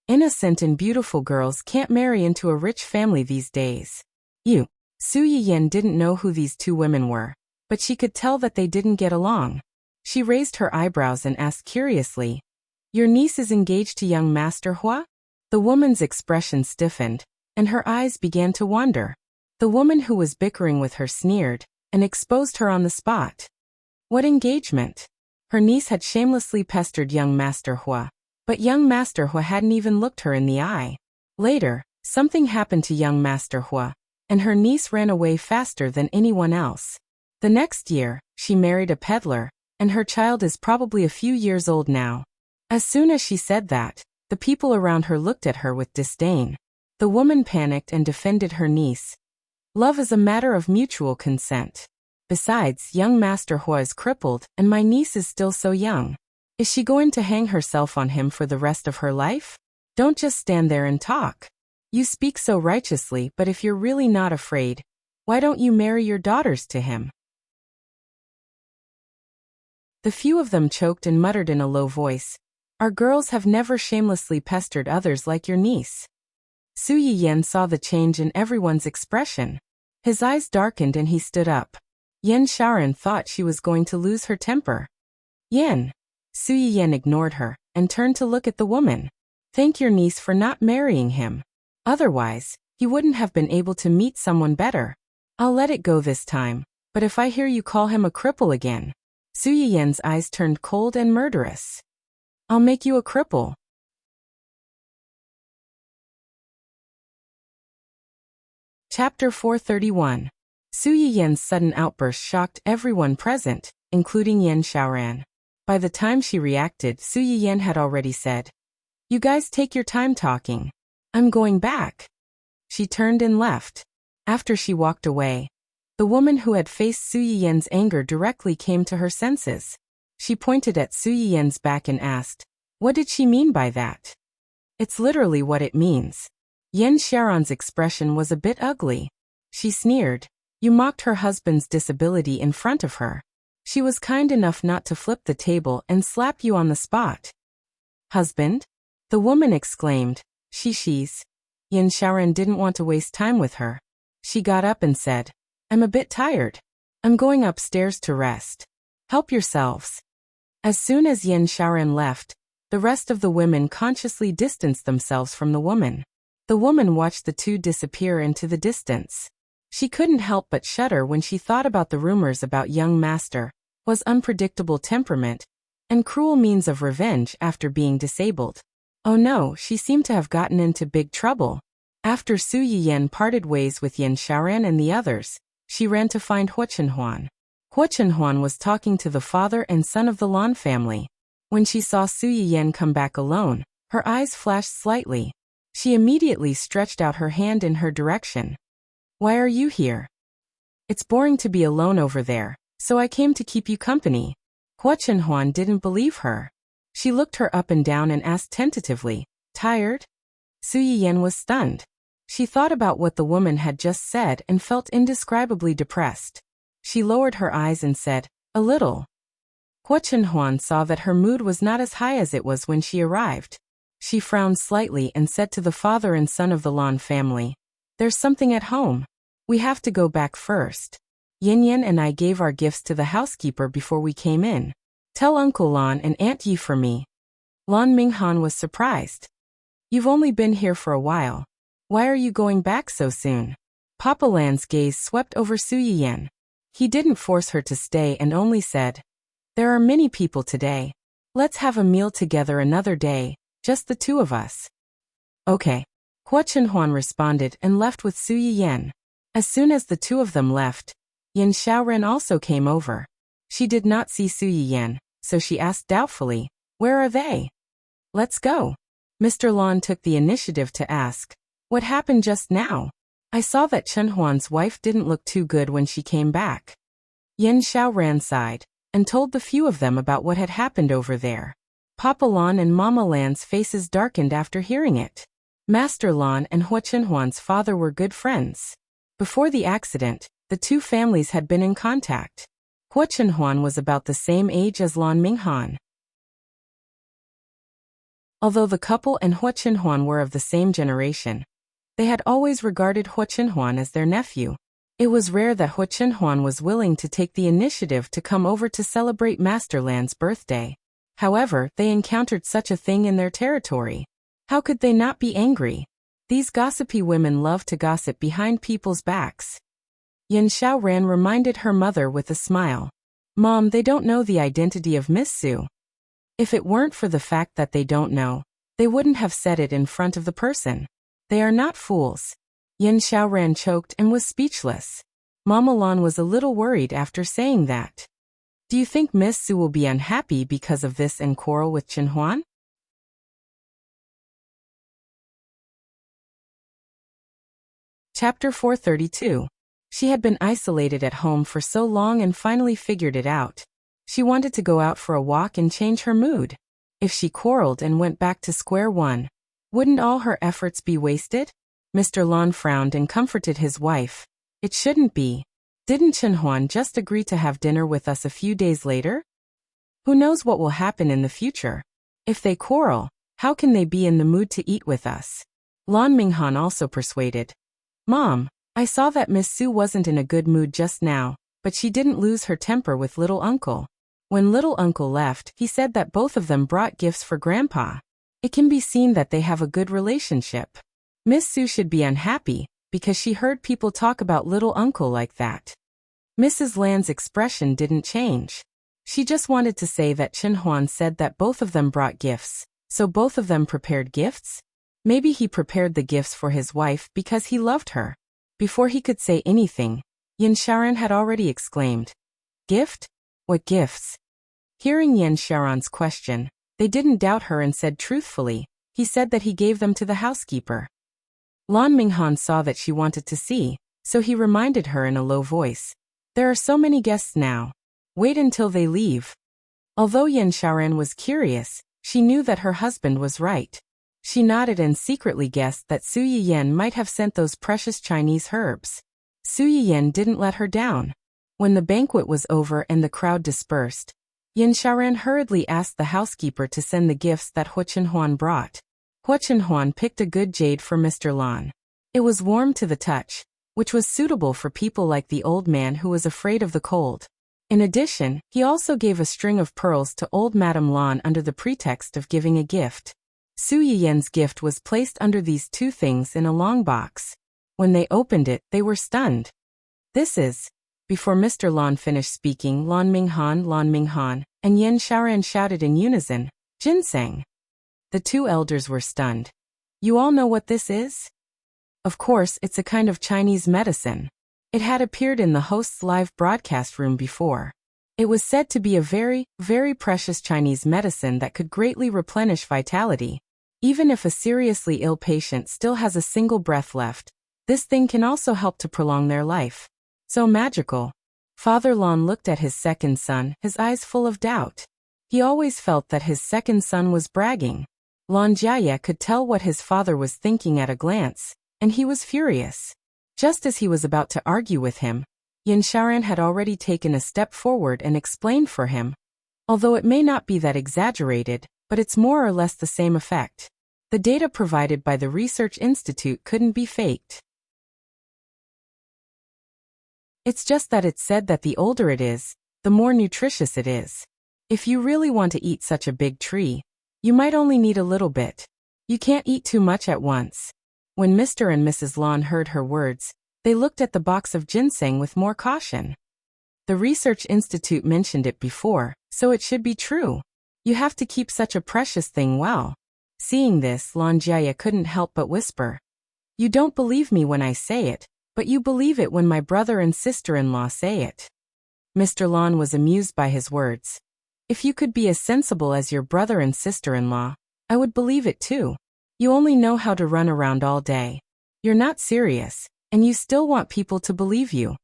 Innocent and beautiful girls can't marry into a rich family these days. Su Yiyan didn't know who these two women were, but she could tell that they didn't get along. She raised her eyebrows and asked curiously, Your niece is engaged to young Master Hua? The woman's expression stiffened, and her eyes began to wander. The woman who was bickering with her sneered, and exposed her on the spot. What engagement? Her niece had shamelessly pestered young Master Hua, but young Master Hua hadn't even looked her in the eye. Later, something happened to young Master Hua, and her niece ran away faster than anyone else. The next year, she married a peddler, and her child is probably a few years old now. As soon as she said that, the people around her looked at her with disdain. The woman panicked and defended her niece. Love is a matter of mutual consent. Besides, young Master Hua is crippled, and my niece is still so young. Is she going to hang herself on him for the rest of her life? Don't just stand there and talk. You speak so righteously, but if you're really not afraid, why don't you marry your daughters to him? The few of them choked and muttered in a low voice, Our girls have never shamelessly pestered others like your niece. Su Yiyan saw the change in everyone's expression. His eyes darkened and he stood up. Yen Xiaoran thought she was going to lose her temper. Yen. Su Yiyan ignored her, and turned to look at the woman. Thank your niece for not marrying him. Otherwise, he wouldn't have been able to meet someone better. I'll let it go this time, but if I hear you call him a cripple again. Su Yiyan's eyes turned cold and murderous. I'll make you a cripple. Chapter 431. Su Yiyan's sudden outburst shocked everyone present, including Yen Xiaoran. By the time she reacted, Su Yiyan had already said, You guys take your time talking. I'm going back. She turned and left. After she walked away, the woman who had faced Su Yiyan's anger directly came to her senses. She pointed at Su Yiyan's back and asked, What did she mean by that? It's literally what it means. Yen Sharon's expression was a bit ugly. She sneered. You mocked her husband's disability in front of her. She was kind enough not to flip the table and slap you on the spot. Husband? The woman exclaimed. She's. Yen Sharon didn't want to waste time with her. She got up and said, I'm a bit tired. I'm going upstairs to rest. Help yourselves. As soon as Yen Sharon left, the rest of the women consciously distanced themselves from the woman. The woman watched the two disappear into the distance. She couldn't help but shudder when she thought about the rumors about young master, was unpredictable temperament, and cruel means of revenge after being disabled. Oh no, she seemed to have gotten into big trouble. After Su Yiyen parted ways with Yen Shaoran and the others, she ran to find Hua Chenhuan. Hua Chenhuan was talking to the father and son of the Lan family. When she saw Su Yiyen come back alone, her eyes flashed slightly. She immediately stretched out her hand in her direction. Why are you here? It's boring to be alone over there, so I came to keep you company. Hua Chenhuan didn't believe her. She looked her up and down and asked tentatively, tired? Su Yiyen was stunned. She thought about what the woman had just said and felt indescribably depressed. She lowered her eyes and said, a little. Hua Chenhuan saw that her mood was not as high as it was when she arrived. She frowned slightly and said to the father and son of the Lan family, there's something at home. We have to go back first. Yin Yin and I gave our gifts to the housekeeper before we came in. Tell Uncle Lan and Aunt Yi for me. Lan Minghan was surprised. You've only been here for a while. Why are you going back so soon? Papa Lan's gaze swept over Su Yiyen. He didn't force her to stay and only said, there are many people today. Let's have a meal together another day, just the two of us. Okay. Hua Chenhuan responded and left with Su Yiyen. As soon as the two of them left, Yin Shaoran also came over. She did not see Su Yiyen, so she asked doubtfully, where are they? Let's go. Mr. Lan took the initiative to ask, what happened just now? I saw that Chenhuan's wife didn't look too good when she came back. Yin Shaoran sighed and told the few of them about what had happened over there. Papa Lan and Mama Lan's faces darkened after hearing it. Master Lan and Hua Chenhuan's father were good friends. Before the accident, the two families had been in contact. Hua Chenhuan was about the same age as Lan Minghan. Although the couple and Hua Chenhuan were of the same generation, they had always regarded Hua Chenhuan as their nephew. It was rare that Hua Chenhuan was willing to take the initiative to come over to celebrate Master Lan's birthday. However, they encountered such a thing in their territory. How could they not be angry? These gossipy women love to gossip behind people's backs. Yin Shaoran reminded her mother with a smile. Mom, they don't know the identity of Miss Su. If it weren't for the fact that they don't know, they wouldn't have said it in front of the person. They are not fools. Yin Shaoran choked and was speechless. Mama Lan was a little worried after saying that. Do you think Miss Su will be unhappy because of this and quarrel with Chenhuan? Chapter 432. She had been isolated at home for so long and finally figured it out. She wanted to go out for a walk and change her mood. If she quarreled and went back to square one, wouldn't all her efforts be wasted? Mr. Lan frowned and comforted his wife. It shouldn't be. Didn't Chenhuan just agree to have dinner with us a few days later? Who knows what will happen in the future? If they quarrel, how can they be in the mood to eat with us? Lan Minghan also persuaded. Mom, I saw that Miss Su wasn't in a good mood just now, but she didn't lose her temper with little uncle. When little uncle left, he said that both of them brought gifts for grandpa. It can be seen that they have a good relationship. Miss Su should be unhappy, because she heard people talk about little uncle like that. Mrs. Lan's expression didn't change. She just wanted to say that Chenhuan said that both of them brought gifts, so both of them prepared gifts? Maybe he prepared the gifts for his wife because he loved her. Before he could say anything, Yin Shaoran had already exclaimed, Gift? What gifts? Hearing Yin Shaoran's question, they didn't doubt her and said truthfully, he said that he gave them to the housekeeper. Lan Minghan saw that she wanted to see, so he reminded her in a low voice. There are so many guests now. Wait until they leave. Although Yin Shaoran was curious, she knew that her husband was right. She nodded and secretly guessed that Su Yiyan might have sent those precious Chinese herbs. Su Yiyan didn't let her down. When the banquet was over and the crowd dispersed, Yin Xiaoran hurriedly asked the housekeeper to send the gifts that Hu Chenhuan brought. Hu Chenhuan picked a good jade for Mr. Lan. It was warm to the touch, which was suitable for people like the old man who was afraid of the cold. In addition, he also gave a string of pearls to old Madame Lan under the pretext of giving a gift. Su Yiyan's gift was placed under these two things in a long box. When they opened it, they were stunned. This is... Before Mr. Lan finished speaking, Lan Minghan, and Yin Xiaoran shouted in unison, ginseng. The two elders were stunned. You all know what this is? Of course, it's a kind of Chinese medicine. It had appeared in the host's live broadcast room before. It was said to be a very, very precious Chinese medicine that could greatly replenish vitality. Even if a seriously ill patient still has a single breath left, this thing can also help to prolong their life. So magical. Father Lan looked at his second son, his eyes full of doubt. He always felt that his second son was bragging. Lan Jiaye could tell what his father was thinking at a glance, and he was furious. Just as he was about to argue with him, Yin Xiaoran had already taken a step forward and explained for him. Although it may not be that exaggerated, but it's more or less the same effect. The data provided by the Research Institute couldn't be faked. It's just that it's said that the older it is, the more nutritious it is. If you really want to eat such a big tree, you might only need a little bit. You can't eat too much at once. When Mr. and Mrs. Lan heard her words, they looked at the box of ginseng with more caution. The Research Institute mentioned it before, so it should be true. You have to keep such a precious thing well. Seeing this, Lan Jiaye couldn't help but whisper. You don't believe me when I say it, but you believe it when my brother and sister-in-law say it. Mr. Lan was amused by his words. If you could be as sensible as your brother and sister-in-law, I would believe it too. You only know how to run around all day. You're not serious, and you still want people to believe you.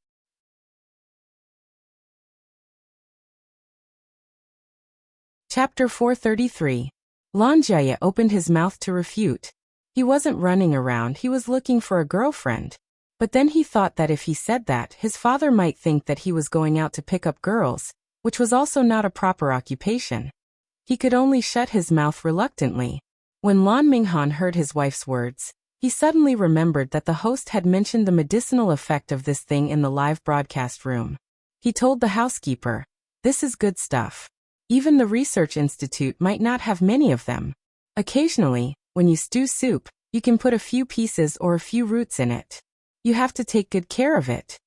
Chapter 433. Lan Jiaye opened his mouth to refute. He wasn't running around, he was looking for a girlfriend. But then he thought that if he said that, his father might think that he was going out to pick up girls, which was also not a proper occupation. He could only shut his mouth reluctantly. When Lan Minghan heard his wife's words, he suddenly remembered that the host had mentioned the medicinal effect of this thing in the live broadcast room. He told the housekeeper, "This is good stuff. Even the Research Institute might not have many of them. Occasionally, when you stew soup, you can put a few pieces or a few roots in it. You have to take good care of it."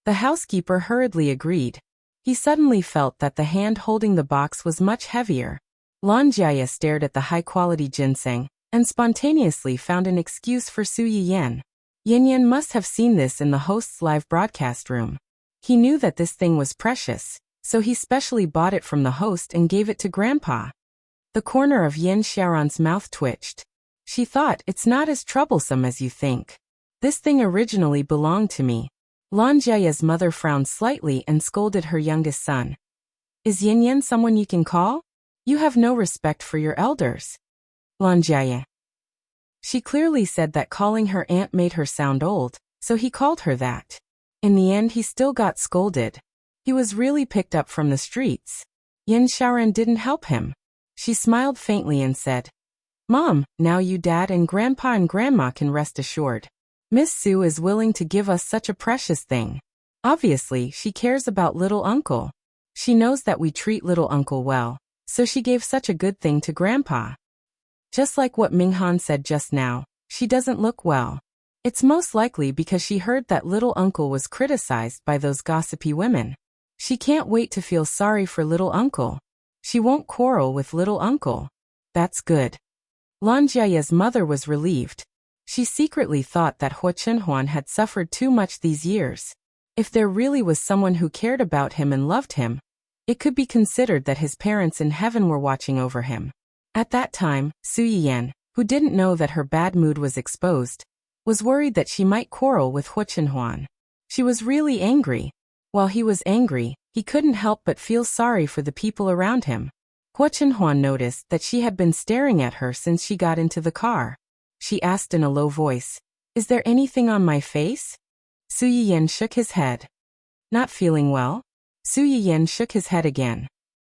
The housekeeper hurriedly agreed. He suddenly felt that the hand holding the box was much heavier. Lan Jiaye stared at the high-quality ginseng, and spontaneously found an excuse for Su Yiyan. Yin Yan must have seen this in the host's live broadcast room. He knew that this thing was precious, so he specially bought it from the host and gave it to Grandpa. The corner of Yin Xiaoran's mouth twitched. She thought, it's not as troublesome as you think. This thing originally belonged to me. Lan Jiaye's mother frowned slightly and scolded her youngest son. Is Yin Yan someone you can call? You have no respect for your elders. Lan Jiaye. She clearly said that calling her aunt made her sound old, so he called her that. In the end he still got scolded. He was really picked up from the streets. Yin Xiaoran didn't help him. She smiled faintly and said, Mom, now you Dad and Grandpa and Grandma can rest assured. Miss Su is willing to give us such a precious thing. Obviously, she cares about little uncle. She knows that we treat little uncle well, so she gave such a good thing to Grandpa. Just like what Minghan said just now, she doesn't look well. It's most likely because she heard that little uncle was criticized by those gossipy women. She can't wait to feel sorry for little uncle. She won't quarrel with little uncle. That's good. Lan Jiaye's mother was relieved. She secretly thought that Hu Chenhuan had suffered too much these years. If there really was someone who cared about him and loved him, it could be considered that his parents in heaven were watching over him. At that time, Su Yiyan, who didn't know that her bad mood was exposed, was worried that she might quarrel with Hu Chenhuan. She was really angry. While he was angry, he couldn't help but feel sorry for the people around him. Hua Chenhuan noticed that she had been staring at her since she got into the car. She asked in a low voice, "Is there anything on my face?" Su Yiyan shook his head. "Not feeling well?" Su Yiyan shook his head again.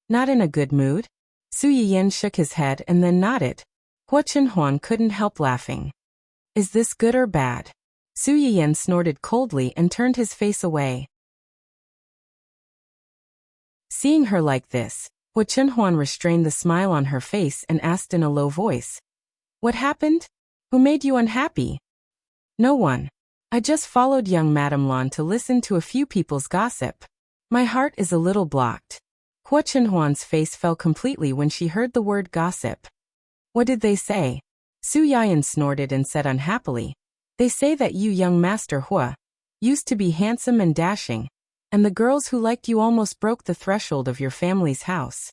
"Not in a good mood?" Su Yiyan shook his head and then nodded. Hua Chenhuan couldn't help laughing. "Is this good or bad?" Su Yiyan snorted coldly and turned his face away. Seeing her like this, Hua Chenhuan restrained the smile on her face and asked in a low voice, "What happened? Who made you unhappy?" "No one. I just followed young Madame Lan to listen to a few people's gossip. My heart is a little blocked." Hua Chenhuan's face fell completely when she heard the word gossip. "What did they say?" Su Yiyan snorted and said unhappily, "They say that you, young Master Hua, used to be handsome and dashing, and the girls who liked you almost broke the threshold of your family's house."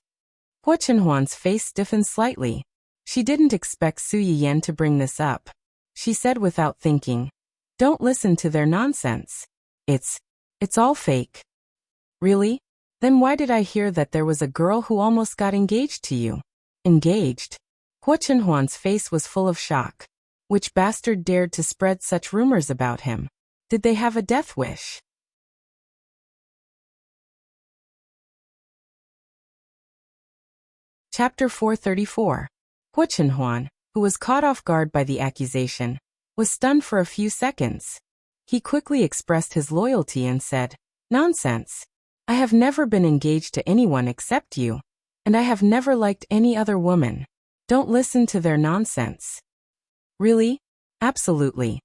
Hua Chenhuan's face stiffened slightly. She didn't expect Su Yiyan to bring this up. She said without thinking, "Don't listen to their nonsense. It's all fake." "Really? Then why did I hear that there was a girl who almost got engaged to you?" "Engaged?" Hua Chenhuan's face was full of shock. Which bastard dared to spread such rumors about him? Did they have a death wish? Chapter 434. Hua Chenhuan, who was caught off guard by the accusation, was stunned for a few seconds. He quickly expressed his loyalty and said, "Nonsense. I have never been engaged to anyone except you, and I have never liked any other woman. Don't listen to their nonsense." "Really? Absolutely.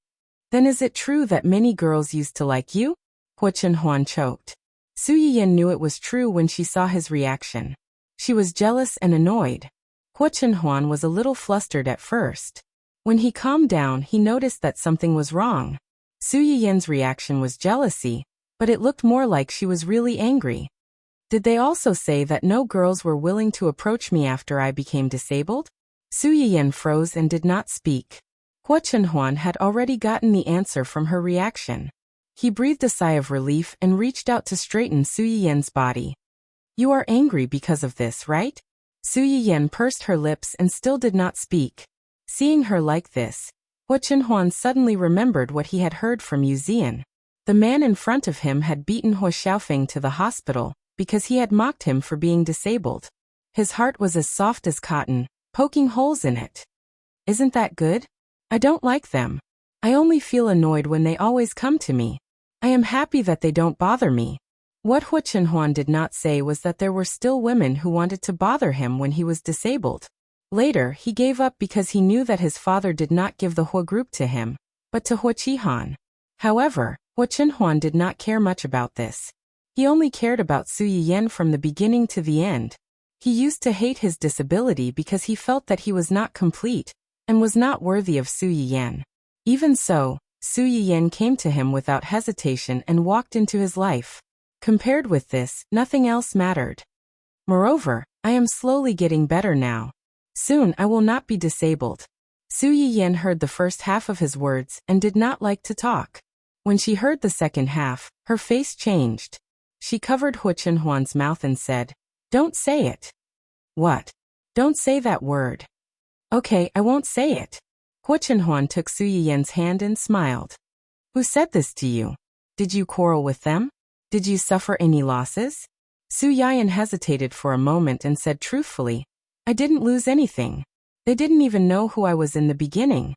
Then is it true that many girls used to like you?" Hua Chenhuan choked. Su Yiyan knew it was true when she saw his reaction. She was jealous and annoyed. Hua Chenhuan was a little flustered at first. When he calmed down, he noticed that something was wrong. Su Yiyan's reaction was jealousy, but it looked more like she was really angry. "Did they also say that no girls were willing to approach me after I became disabled?" Su Yiyan froze and did not speak. Hua Chenhuan had already gotten the answer from her reaction. He breathed a sigh of relief and reached out to straighten Su Yiyan's body. "You are angry because of this, right?" Su Yiyan pursed her lips and still did not speak. Seeing her like this, Hua Chenhuan suddenly remembered what he had heard from Yu Zian. The man in front of him had beaten Hua Xiaofeng to the hospital because he had mocked him for being disabled. His heart was as soft as cotton, poking holes in it. "Isn't that good? I don't like them. I only feel annoyed when they always come to me. I am happy that they don't bother me." What Hua Chenhuan did not say was that there were still women who wanted to bother him when he was disabled. Later, he gave up because he knew that his father did not give the Hua group to him, but to Hua Qihan. However, Hua Chenhuan did not care much about this. He only cared about Su Yiyan from the beginning to the end. He used to hate his disability because he felt that he was not complete and was not worthy of Su Yiyan. Even so, Su Yiyan came to him without hesitation and walked into his life. Compared with this, nothing else mattered. Moreover, I am slowly getting better now. Soon I will not be disabled. Su Yiyan heard the first half of his words and did not like to talk. When she heard the second half, her face changed. She covered Hua Chenhuan's mouth and said, "Don't say it." "What? Don't say that word." "Okay, I won't say it." Hua Chenhuan took Su Yiyan's hand and smiled. "Who said this to you? Did you quarrel with them? Did you suffer any losses?" Su Yiyan hesitated for a moment and said truthfully, "I didn't lose anything. They didn't even know who I was in the beginning."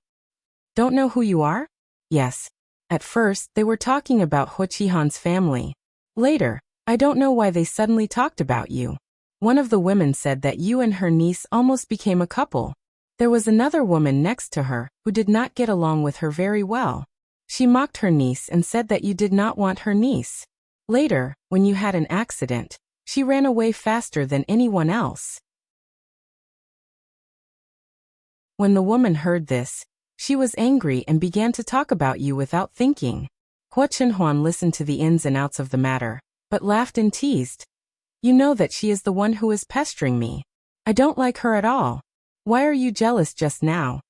"Don't know who you are?" "Yes. At first, they were talking about Hua Qihan's family. Later, I don't know why they suddenly talked about you. One of the women said that you and her niece almost became a couple. There was another woman next to her who did not get along with her very well. She mocked her niece and said that you did not want her niece. Later, when you had an accident, she ran away faster than anyone else." When the woman heard this, she was angry and began to talk about you without thinking. Hua Chenhuan listened to the ins and outs of the matter, but laughed and teased. "You know that she is the one who is pestering me. I don't like her at all. Why are you jealous just now?"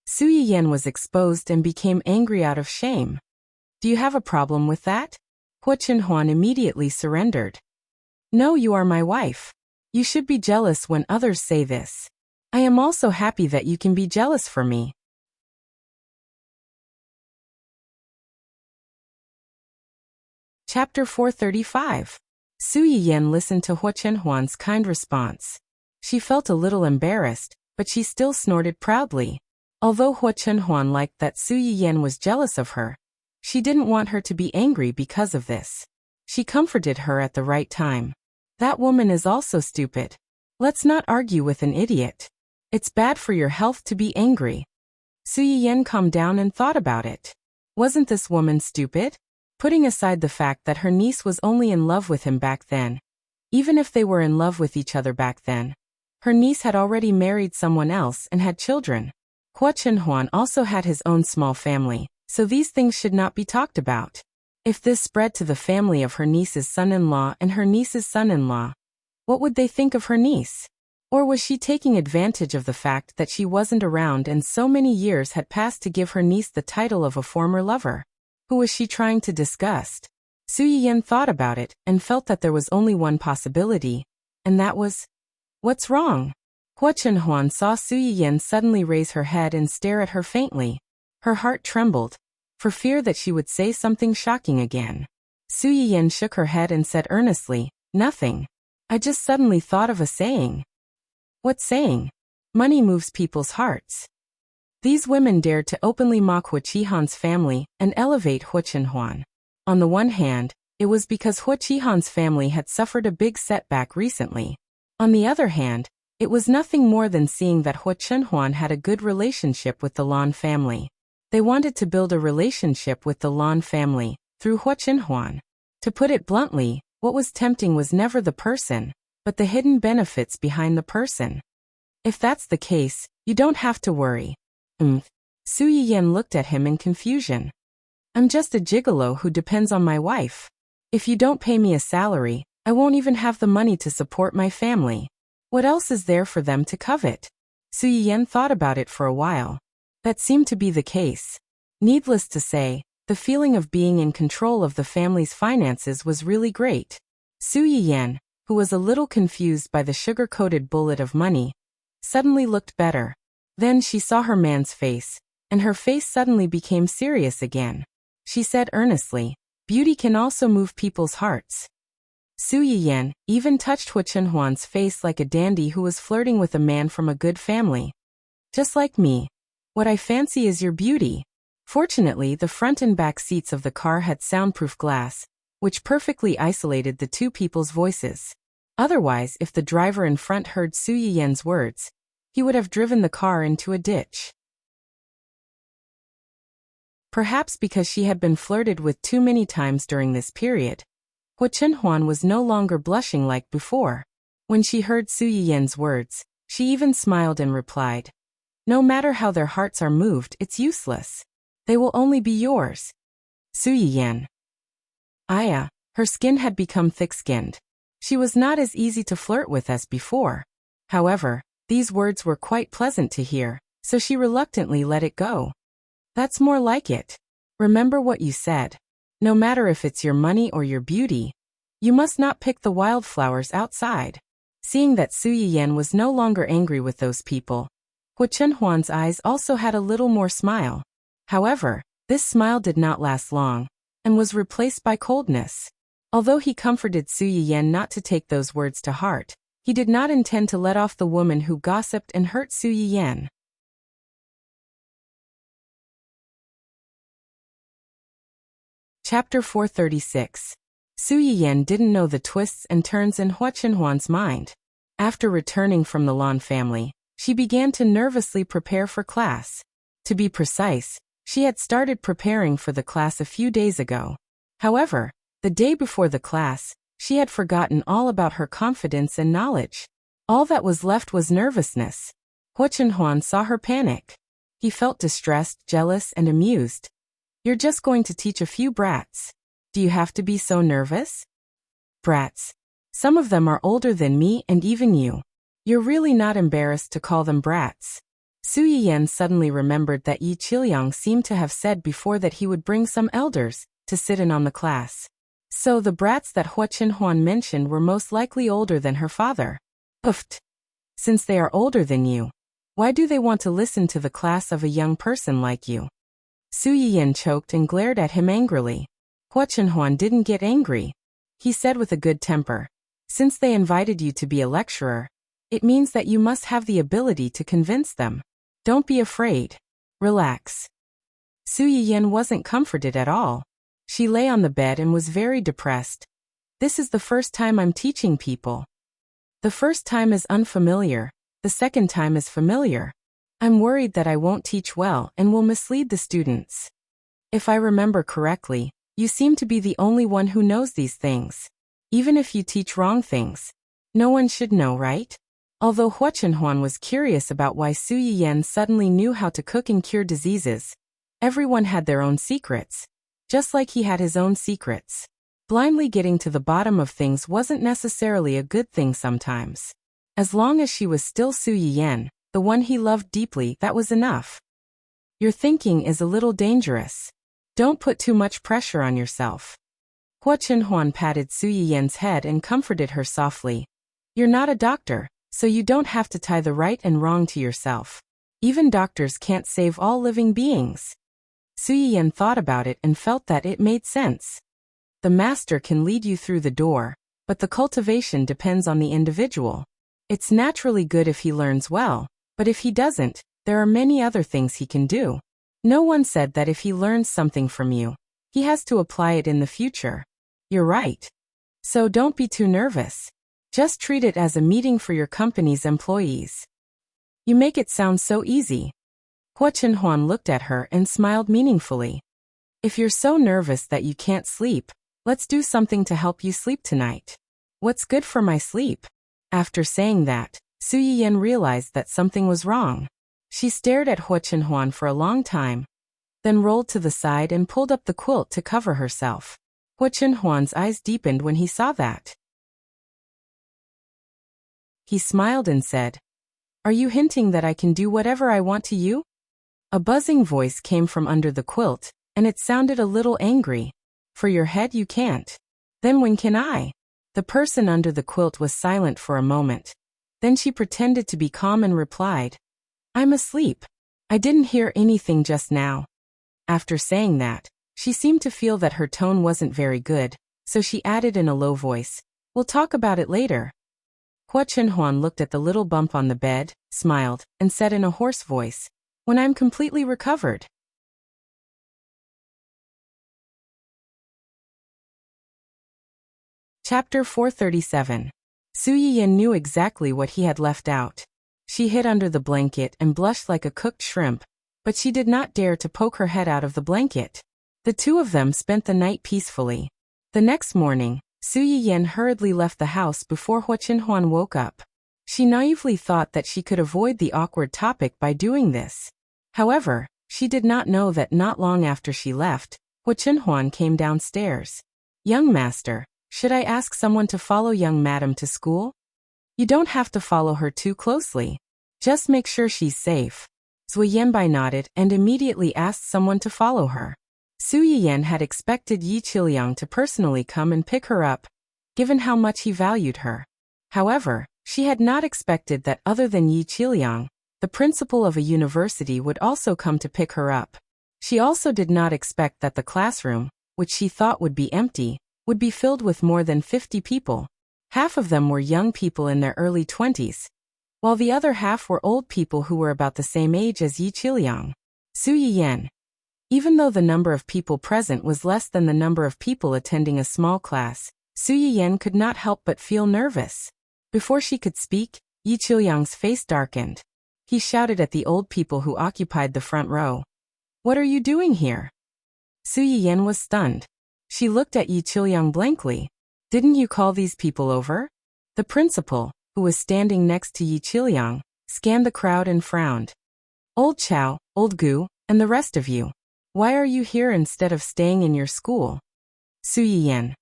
Su Yiyan was exposed and became angry out of shame. "Do you have a problem with that?" Hua Chenhuan immediately surrendered. "No, you are my wife. You should be jealous when others say this. I am also happy that you can be jealous for me. Chapter 435. Su Yiyan listened to Hua Chenhuan's kind response. She felt a little embarrassed, but she still snorted proudly. Although Hua Chenhuan liked that Su Yiyan was jealous of her, she didn't want her to be angry because of this. She comforted her at the right time. That woman is also stupid. Let's not argue with an idiot. It's bad for your health to be angry. Su Yiyan calmed down and thought about it. Wasn't this woman stupid? Putting aside the fact that her niece was only in love with him back then. Even if they were in love with each other back then, her niece had already married someone else and had children. Hua Chenhuan also had his own small family, so these things should not be talked about. If this spread to the family of her niece's son-in-law and her niece's son-in-law, what would they think of her niece? Or was she taking advantage of the fact that she wasn't around and so many years had passed to give her niece the title of a former lover? Who was she trying to disgust? Su Yiyan thought about it and felt that there was only one possibility, and that was, what's wrong? Hua Chenhuan saw Su Yiyan suddenly raise her head and stare at her faintly. Her heart trembled, for fear that she would say something shocking again. Su Yiyan shook her head and said earnestly, nothing. I just suddenly thought of a saying. What saying? Money moves people's hearts. These women dared to openly mock Hua Qihan's family and elevate Hua Chenhuan. On the one hand, it was because Hua Qihan's family had suffered a big setback recently. On the other hand, it was nothing more than seeing that Hua Chenhuan had a good relationship with the Lan family. They wanted to build a relationship with the Lan family, through Hua Chenhuan. To put it bluntly, what was tempting was never the person, but the hidden benefits behind the person. If that's the case, you don't have to worry. Su Yiyan looked at him in confusion. I'm just a gigolo who depends on my wife. If you don't pay me a salary, I won't even have the money to support my family. What else is there for them to covet? Su Yiyan thought about it for a while. That seemed to be the case. Needless to say, the feeling of being in control of the family's finances was really great. Su Yiyan, who was a little confused by the sugar-coated bullet of money, suddenly looked better. Then she saw her man's face, and her face suddenly became serious again. She said earnestly, beauty can also move people's hearts. Su Yiyan even touched Hua Chenhuan's face like a dandy who was flirting with a man from a good family. Just like me. What I fancy is your beauty. Fortunately, the front and back seats of the car had soundproof glass, which perfectly isolated the two people's voices. Otherwise, if the driver in front heard Su Yiyan's words, he would have driven the car into a ditch. Perhaps because she had been flirted with too many times during this period, Hua Chenhuan was no longer blushing like before. When she heard Su Yiyan's words, she even smiled and replied, no matter how their hearts are moved, it's useless. They will only be yours. Su Yiyan. Aya, her skin had become thick-skinned. She was not as easy to flirt with as before. However, these words were quite pleasant to hear, so she reluctantly let it go. That's more like it. Remember what you said. No matter if it's your money or your beauty, you must not pick the wildflowers outside. Seeing that Su Yiyan was no longer angry with those people, Hua Chenhuan's eyes also had a little more smile. However, this smile did not last long, and was replaced by coldness. Although he comforted Su Yiyan not to take those words to heart, he did not intend to let off the woman who gossiped and hurt Su Yiyan. Chapter 436. Su Yiyan didn't know the twists and turns in Hua Chenhuan's mind. After returning from the Lan family, she began to nervously prepare for class. To be precise, she had started preparing for the class a few days ago. However, the day before the class, she had forgotten all about her confidence and knowledge. All that was left was nervousness. Hua Chenhuan saw her panic. He felt distressed, jealous, and amused. You're just going to teach a few brats. Do you have to be so nervous? Brats. Some of them are older than me and even you. You're really not embarrassed to call them brats. Su Yiyan suddenly remembered that Yi Qiliang seemed to have said before that he would bring some elders to sit in on the class. So the brats that Hua Chenhuan mentioned were most likely older than her father. Oofed. Since they are older than you, why do they want to listen to the class of a young person like you? Su Yiyan choked and glared at him angrily. Hua Chenhuan didn't get angry. He said with a good temper, since they invited you to be a lecturer, it means that you must have the ability to convince them. Don't be afraid. Relax. Su Yiyan wasn't comforted at all. She lay on the bed and was very depressed. This is the first time I'm teaching people. The first time is unfamiliar, the second time is familiar. I'm worried that I won't teach well and will mislead the students. If I remember correctly, you seem to be the only one who knows these things. Even if you teach wrong things, no one should know, right? Although Hua Chenhuan was curious about why Su Yiyan suddenly knew how to cook and cure diseases, everyone had their own secrets, just like he had his own secrets. Blindly getting to the bottom of things wasn't necessarily a good thing sometimes. As long as she was still Su Yiyan, the one he loved deeply, that was enough. Your thinking is a little dangerous. Don't put too much pressure on yourself. Hua Chenhuan patted Su Yiyan's head and comforted her softly. You're not a doctor, so you don't have to tie the right and wrong to yourself. Even doctors can't save all living beings. Su Yiyan thought about it and felt that it made sense. The master can lead you through the door, but the cultivation depends on the individual. It's naturally good if he learns well, but if he doesn't, there are many other things he can do. No one said that if he learns something from you, he has to apply it in the future. You're right. So don't be too nervous. Just treat it as a meeting for your company's employees. You make it sound so easy. Hua Chenhuan looked at her and smiled meaningfully. If you're so nervous that you can't sleep, let's do something to help you sleep tonight. What's good for my sleep? After saying that, Su Yiyan realized that something was wrong. She stared at Hua Chenhuan for a long time, then rolled to the side and pulled up the quilt to cover herself. Hua Chenhuan's eyes deepened when he saw that. He smiled and said, "Are you hinting that I can do whatever I want to you?" A buzzing voice came from under the quilt, and it sounded a little angry. For your head you can't. Then when can I? The person under the quilt was silent for a moment. Then she pretended to be calm and replied, I'm asleep. I didn't hear anything just now. After saying that, she seemed to feel that her tone wasn't very good, so she added in a low voice, We'll talk about it later. Hua Chenhuan looked at the little bump on the bed, smiled, and said in a hoarse voice, When I'm completely recovered. Chapter 437. Su Yiyan knew exactly what he had left out. She hid under the blanket and blushed like a cooked shrimp, but she did not dare to poke her head out of the blanket. The two of them spent the night peacefully. The next morning, Su Yiyan hurriedly left the house before Hua Chenhuan woke up. She naively thought that she could avoid the awkward topic by doing this. However, she did not know that not long after she left, Hua Chenhuan came downstairs. Young master, should I ask someone to follow young madam to school? You don't have to follow her too closely. Just make sure she's safe. Zui Yanbai nodded and immediately asked someone to follow her. Su Yiyan had expected Yi Qiliang to personally come and pick her up, given how much he valued her. However, she had not expected that other than Yi Qiliang, the principal of a university would also come to pick her up. She also did not expect that the classroom, which she thought would be empty, would be filled with more than 50 people. Half of them were young people in their early 20s, while the other half were old people who were about the same age as Yi Qiliang. Su Yiyan. Even though the number of people present was less than the number of people attending a small class, Su Yiyan could not help but feel nervous. Before she could speak, Yi Qiliang's face darkened. He shouted at the old people who occupied the front row. What are you doing here? Su Yiyan was stunned. She looked at Yi Qiliang blankly. Didn't you call these people over? The principal, who was standing next to Yi Qiliang, scanned the crowd and frowned. Old Chow, Old Gu, and the rest of you. Why are you here instead of staying in your school? Su Yiyan.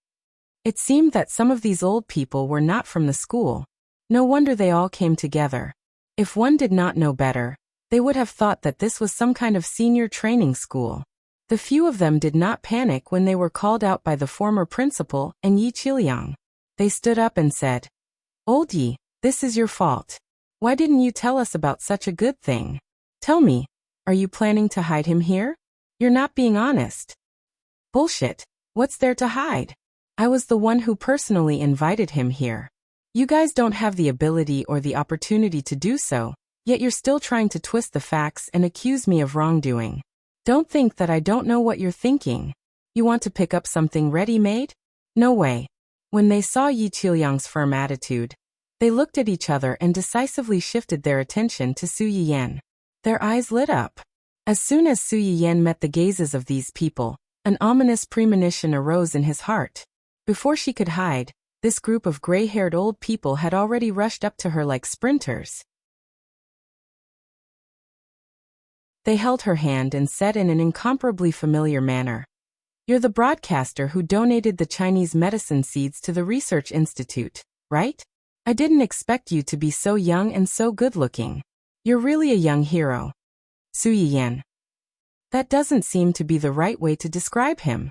It seemed that some of these old people were not from the school. No wonder they all came together. If one did not know better, they would have thought that this was some kind of senior training school. The few of them did not panic when they were called out by the former principal and Yi Qiliang. They stood up and said, Old Yi, This is your fault. Why didn't you tell us about such a good thing? Tell me, are you planning to hide him here? You're not being honest. Bullshit. What's there to hide? I was the one who personally invited him here. You guys don't have the ability or the opportunity to do so, yet you're still trying to twist the facts and accuse me of wrongdoing. Don't think that I don't know what you're thinking. You want to pick up something ready-made? No way. When they saw Yi Qiuliang's firm attitude, they looked at each other and decisively shifted their attention to Su Yiyan. Their eyes lit up. As soon as Su Yiyan met the gazes of these people, an ominous premonition arose in his heart. Before she could hide, this group of gray-haired old people had already rushed up to her like sprinters. They held her hand and said in an incomparably familiar manner, "You're the broadcaster who donated the Chinese medicine seeds to the research institute, right? I didn't expect you to be so young and so good-looking. You're really a young hero." Su Yiyan. That doesn't seem to be the right way to describe him.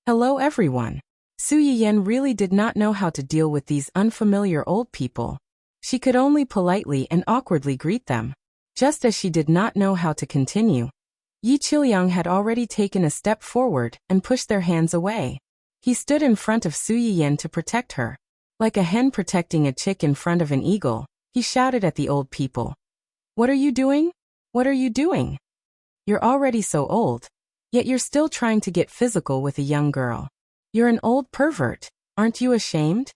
Hello everyone. Su Yiyan really did not know how to deal with these unfamiliar old people. She could only politely and awkwardly greet them. Just as she did not know how to continue, Yi Qiuliang had already taken a step forward and pushed their hands away. He stood in front of Su Yiyan to protect her. Like a hen protecting a chick in front of an eagle, he shouted at the old people. "What are you doing? What are you doing? You're already so old, yet you're still trying to get physical with a young girl. You're an old pervert, aren't you ashamed?"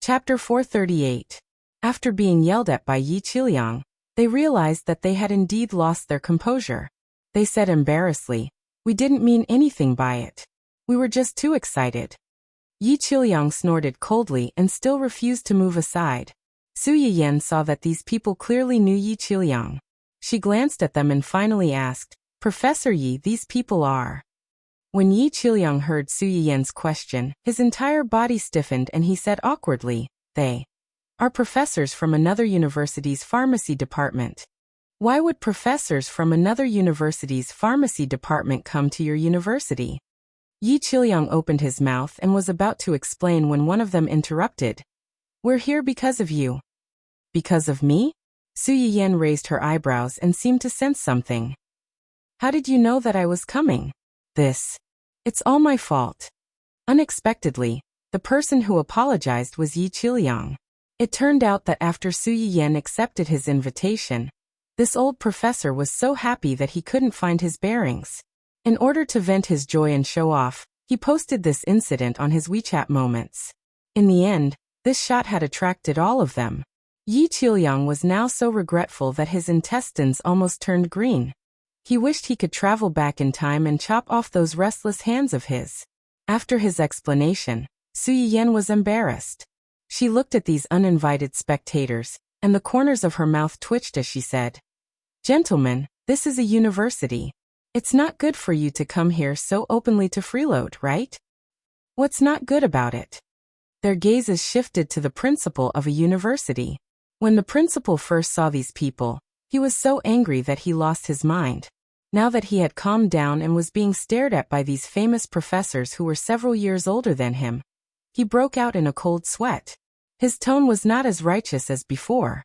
Chapter 438. After being yelled at by Yi Qiuliang, they realized that they had indeed lost their composure. They said embarrassedly, "We didn't mean anything by it. We were just too excited." Yi Qiuliang snorted coldly and still refused to move aside. Su Yiyan saw that these people clearly knew Yi Qiuliang. She glanced at them and finally asked, "Professor Yi, these people are?" When Yi Qiuliang heard Su Yiyan's question, his entire body stiffened and he said awkwardly, "They are professors from another university's pharmacy department." Why would professors from another university's pharmacy department come to your university? Yi Qiuliang opened his mouth and was about to explain when one of them interrupted. "We're here because of you." "Because of me?" Su Yiyan raised her eyebrows and seemed to sense something. "How did you know that I was coming?" It's all my fault." Unexpectedly, the person who apologized was Yi Qiuliang. It turned out that after Su Yiyan accepted his invitation, this old professor was so happy that he couldn't find his bearings. In order to vent his joy and show off, he posted this incident on his WeChat moments. In the end, this shot had attracted all of them. Yi Qiuliang was now so regretful that his intestines almost turned green. He wished he could travel back in time and chop off those restless hands of his. After his explanation, Su Yiyan was embarrassed. She looked at these uninvited spectators, and the corners of her mouth twitched as she said, "Gentlemen, this is a university. It's not good for you to come here so openly to freeload, right? What's not good about it?" Their gazes shifted to the principal of a university. When the principal first saw these people, he was so angry that he lost his mind. Now that he had calmed down and was being stared at by these famous professors who were several years older than him, he broke out in a cold sweat. His tone was not as righteous as before.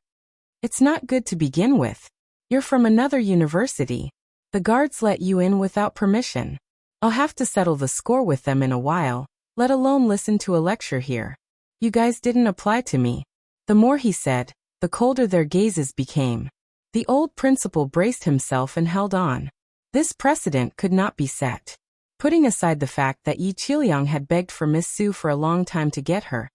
"It's not good to begin with. You're from another university. The guards let you in without permission. I'll have to settle the score with them in a while, let alone listen to a lecture here. You guys didn't apply to me." The more he said, the colder their gazes became. The old principal braced himself and held on. This precedent could not be set. Putting aside the fact that Yi Qiuliang had begged for Miss Su for a long time to get her,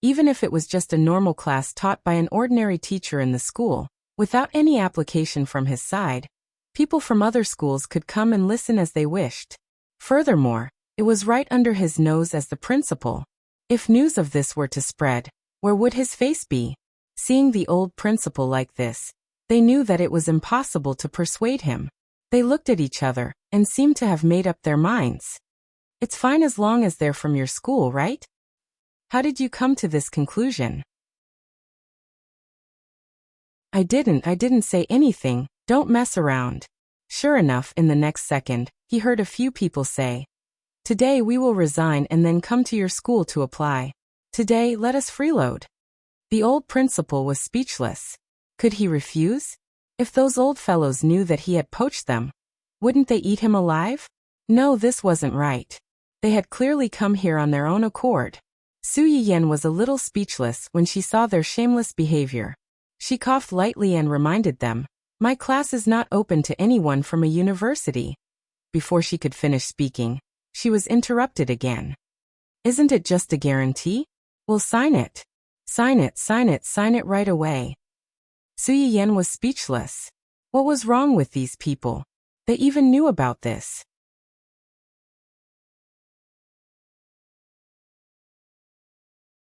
even if it was just a normal class taught by an ordinary teacher in the school, without any application from his side, people from other schools could come and listen as they wished. Furthermore, it was right under his nose as the principal. If news of this were to spread, where would his face be? Seeing the old principal like this, they knew that it was impossible to persuade him. They looked at each other and seemed to have made up their minds. "It's fine as long as they're from your school, right? How did you come to this conclusion?" I didn't say anything, don't mess around." Sure enough, in the next second, he heard a few people say, Today we will resign and then come to your school to apply. Today let us freeload. The old principal was speechless. Could he refuse? If those old fellows knew that he had poached them, wouldn't they eat him alive? No, this wasn't right. They had clearly come here on their own accord. Su Yiyan was a little speechless when she saw their shameless behavior. She coughed lightly and reminded them, "My class is not open to anyone from a university." Before she could finish speaking, she was interrupted again. "Isn't it just a guarantee? We'll sign it. Sign it, sign it, sign it right away." Su Yiyan was speechless. What was wrong with these people? They even knew about this.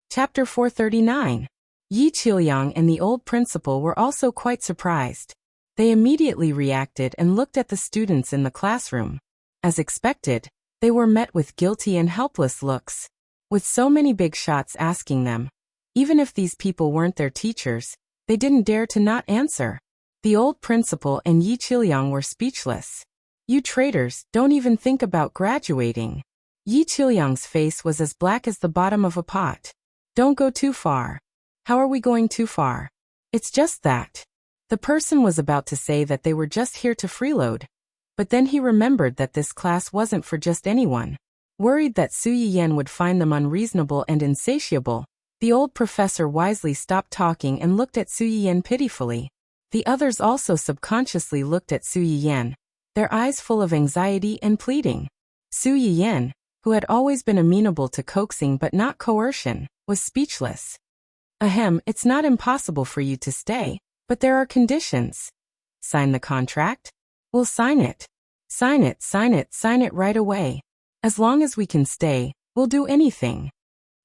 Chapter 439. Yi Qiliang and the old principal were also quite surprised. They immediately reacted and looked at the students in the classroom. As expected, they were met with guilty and helpless looks. With so many big shots asking them, even if these people weren't their teachers, they didn't dare to not answer. The old principal and Yi Qiliang were speechless. "You traitors, don't even think about graduating." Yi Qiliang's face was as black as the bottom of a pot. "Don't go too far." "How are we going too far?" "It's just that." The person was about to say that they were just here to freeload, but then he remembered that this class wasn't for just anyone. Worried that Su Yiyan would find them unreasonable and insatiable, the old professor wisely stopped talking and looked at Su Yiyan pitifully. The others also subconsciously looked at Su Yiyan, their eyes full of anxiety and pleading. Su Yiyan, who had always been amenable to coaxing but not coercion, was speechless. "Ahem, it's not impossible for you to stay, but there are conditions." "Sign the contract?" "We'll sign it. Sign it, sign it, sign it right away. As long as we can stay, we'll do anything."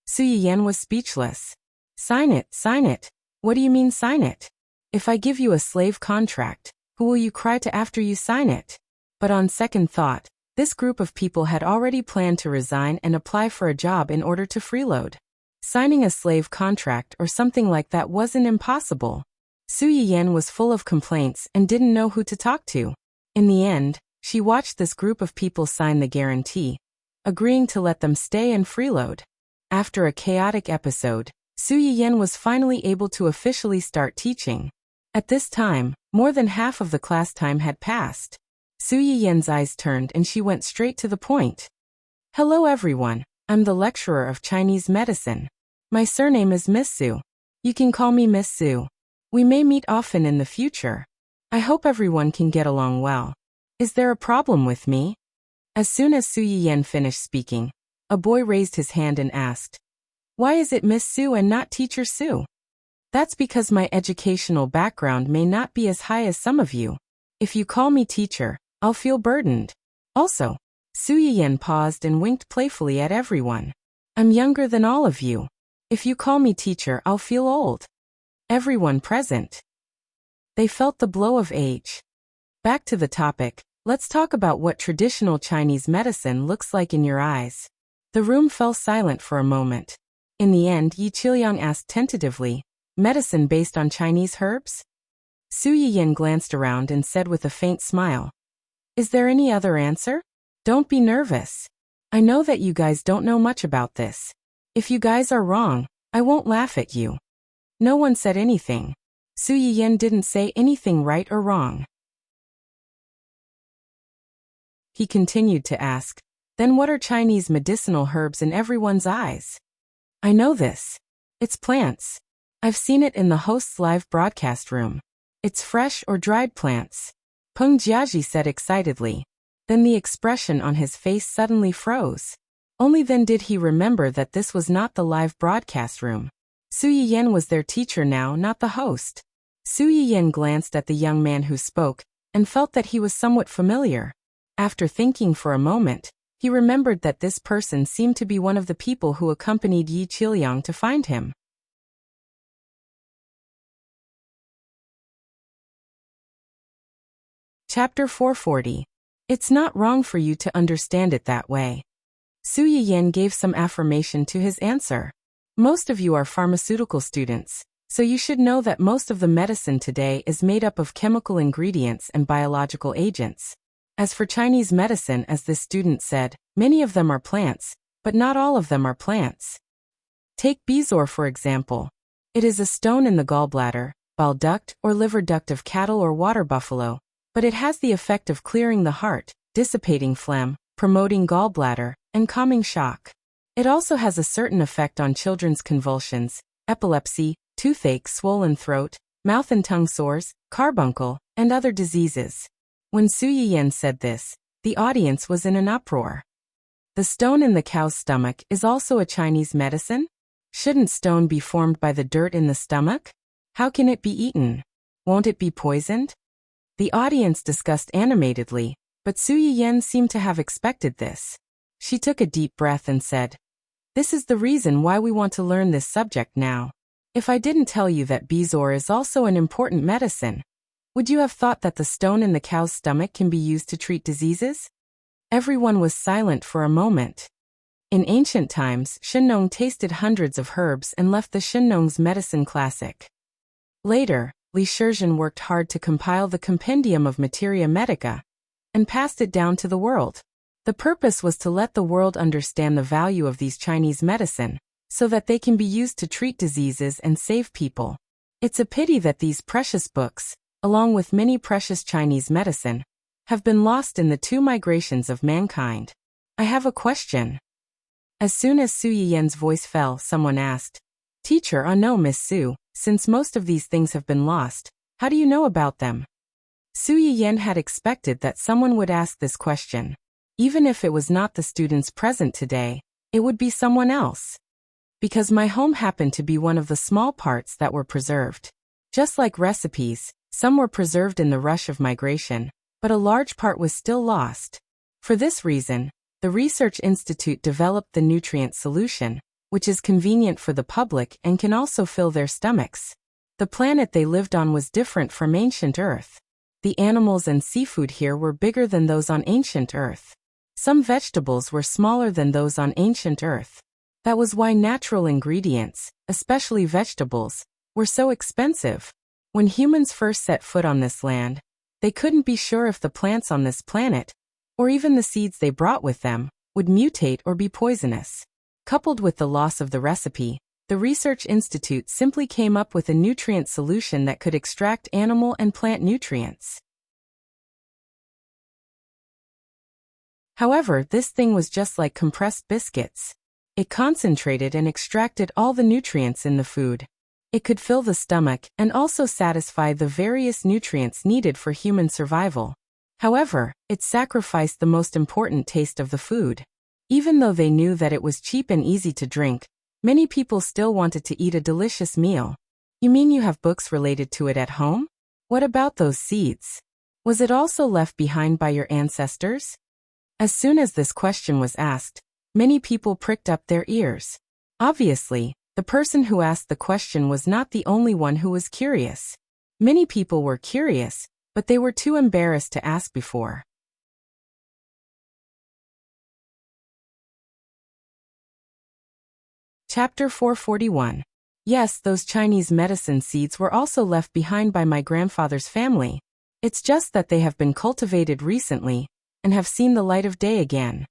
Su Yiyan was speechless. "Sign it, sign it. What do you mean sign it? If I give you a slave contract, who will you cry to after you sign it?" But on second thought, this group of people had already planned to resign and apply for a job in order to freeload. Signing a slave contract or something like that wasn't impossible. Su Yiyan was full of complaints and didn't know who to talk to. In the end, she watched this group of people sign the guarantee, agreeing to let them stay and freeload. After a chaotic episode, Su Yiyan was finally able to officially start teaching. At this time, more than half of the class time had passed. Su Yiyan's eyes turned and she went straight to the point. "Hello everyone, I'm the lecturer of Chinese medicine. My surname is Miss Su. You can call me Miss Su. We may meet often in the future. I hope everyone can get along well. Is there a problem with me?" As soon as Su Yiyan finished speaking, a boy raised his hand and asked, "Why is it Miss Su and not Teacher Su?" "That's because my educational background may not be as high as some of you. If you call me teacher, I'll feel burdened. Also," Su Yiyan paused and winked playfully at everyone, "I'm younger than all of you. If you call me teacher, I'll feel old." Everyone present. They felt the blow of age. Back to the topic, let's talk about what traditional Chinese medicine looks like in your eyes. The room fell silent for a moment. In the end, Yi Qiliang asked tentatively, "Medicine based on Chinese herbs?" Su Yiyan glanced around and said with a faint smile, "Is there any other answer? Don't be nervous. I know that you guys don't know much about this. If you guys are wrong, I won't laugh at you." No one said anything. Su Yiyan didn't say anything right or wrong. He continued to ask, "Then what are Chinese medicinal herbs in everyone's eyes?" "I know this. It's plants. I've seen it in the host's live broadcast room. It's fresh or dried plants," Peng Jiaji said excitedly. Then the expression on his face suddenly froze. Only then did he remember that this was not the live broadcast room. Su Yiyan was their teacher now, not the host. Su Yiyan glanced at the young man who spoke, and felt that he was somewhat familiar. After thinking for a moment, he remembered that this person seemed to be one of the people who accompanied Yi Qiliang to find him. Chapter 440. It's not wrong for you to understand it that way. Su Yiyan gave some affirmation to his answer. Most of you are pharmaceutical students, so you should know that most of the medicine today is made up of chemical ingredients and biological agents. As for Chinese medicine, as this student said, many of them are plants, but not all of them are plants. Take bezoar for example. It is a stone in the gallbladder, bile duct, or liver duct of cattle or water buffalo, but it has the effect of clearing the heart, dissipating phlegm, promoting gallbladder, and calming shock. It also has a certain effect on children's convulsions, epilepsy, toothache, swollen throat, mouth and tongue sores, carbuncle, and other diseases. When Su Yiyan said this, the audience was in an uproar. The stone in the cow's stomach is also a Chinese medicine? Shouldn't stone be formed by the dirt in the stomach? How can it be eaten? Won't it be poisoned? The audience discussed animatedly, but Su Yiyan seemed to have expected this. She took a deep breath and said, "This is the reason why we want to learn this subject now. If I didn't tell you that bezoar is also an important medicine, would you have thought that the stone in the cow's stomach can be used to treat diseases?" Everyone was silent for a moment. In ancient times, Shennong tasted hundreds of herbs and left the Shennong's medicine classic. Later, Li Shizhen worked hard to compile the Compendium of Materia Medica and passed it down to the world. The purpose was to let the world understand the value of these Chinese medicine, so that they can be used to treat diseases and save people. It's a pity that these precious books, along with many precious Chinese medicine, have been lost in the two migrations of mankind. I have a question. As soon as Su Yiyan's voice fell, someone asked, "Teacher, no, Miss Su, since most of these things have been lost, how do you know about them?" Su Yiyan had expected that someone would ask this question. Even if it was not the students present today, it would be someone else. Because my home happened to be one of the small parts that were preserved. Just like recipes, some were preserved in the rush of migration, but a large part was still lost. For this reason, the Research Institute developed the nutrient solution, which is convenient for the public and can also fill their stomachs. The planet they lived on was different from ancient Earth. The animals and seafood here were bigger than those on ancient Earth. Some vegetables were smaller than those on ancient Earth. That was why natural ingredients, especially vegetables, were so expensive. When humans first set foot on this land, they couldn't be sure if the plants on this planet, or even the seeds they brought with them, would mutate or be poisonous. Coupled with the loss of the recipe, the Research Institute simply came up with a nutrient solution that could extract animal and plant nutrients. However, this thing was just like compressed biscuits. It concentrated and extracted all the nutrients in the food. It could fill the stomach and also satisfy the various nutrients needed for human survival. However, it sacrificed the most important taste of the food. Even though they knew that it was cheap and easy to drink, many people still wanted to eat a delicious meal. You mean you have books related to it at home? What about those seeds? Was it also left behind by your ancestors? As soon as this question was asked, many people pricked up their ears. Obviously, the person who asked the question was not the only one who was curious. Many people were curious, but they were too embarrassed to ask before. Chapter 441. Yes, those Chinese medicine seeds were also left behind by my grandfather's family. It's just that they have been cultivated recently, and have seen the light of day again.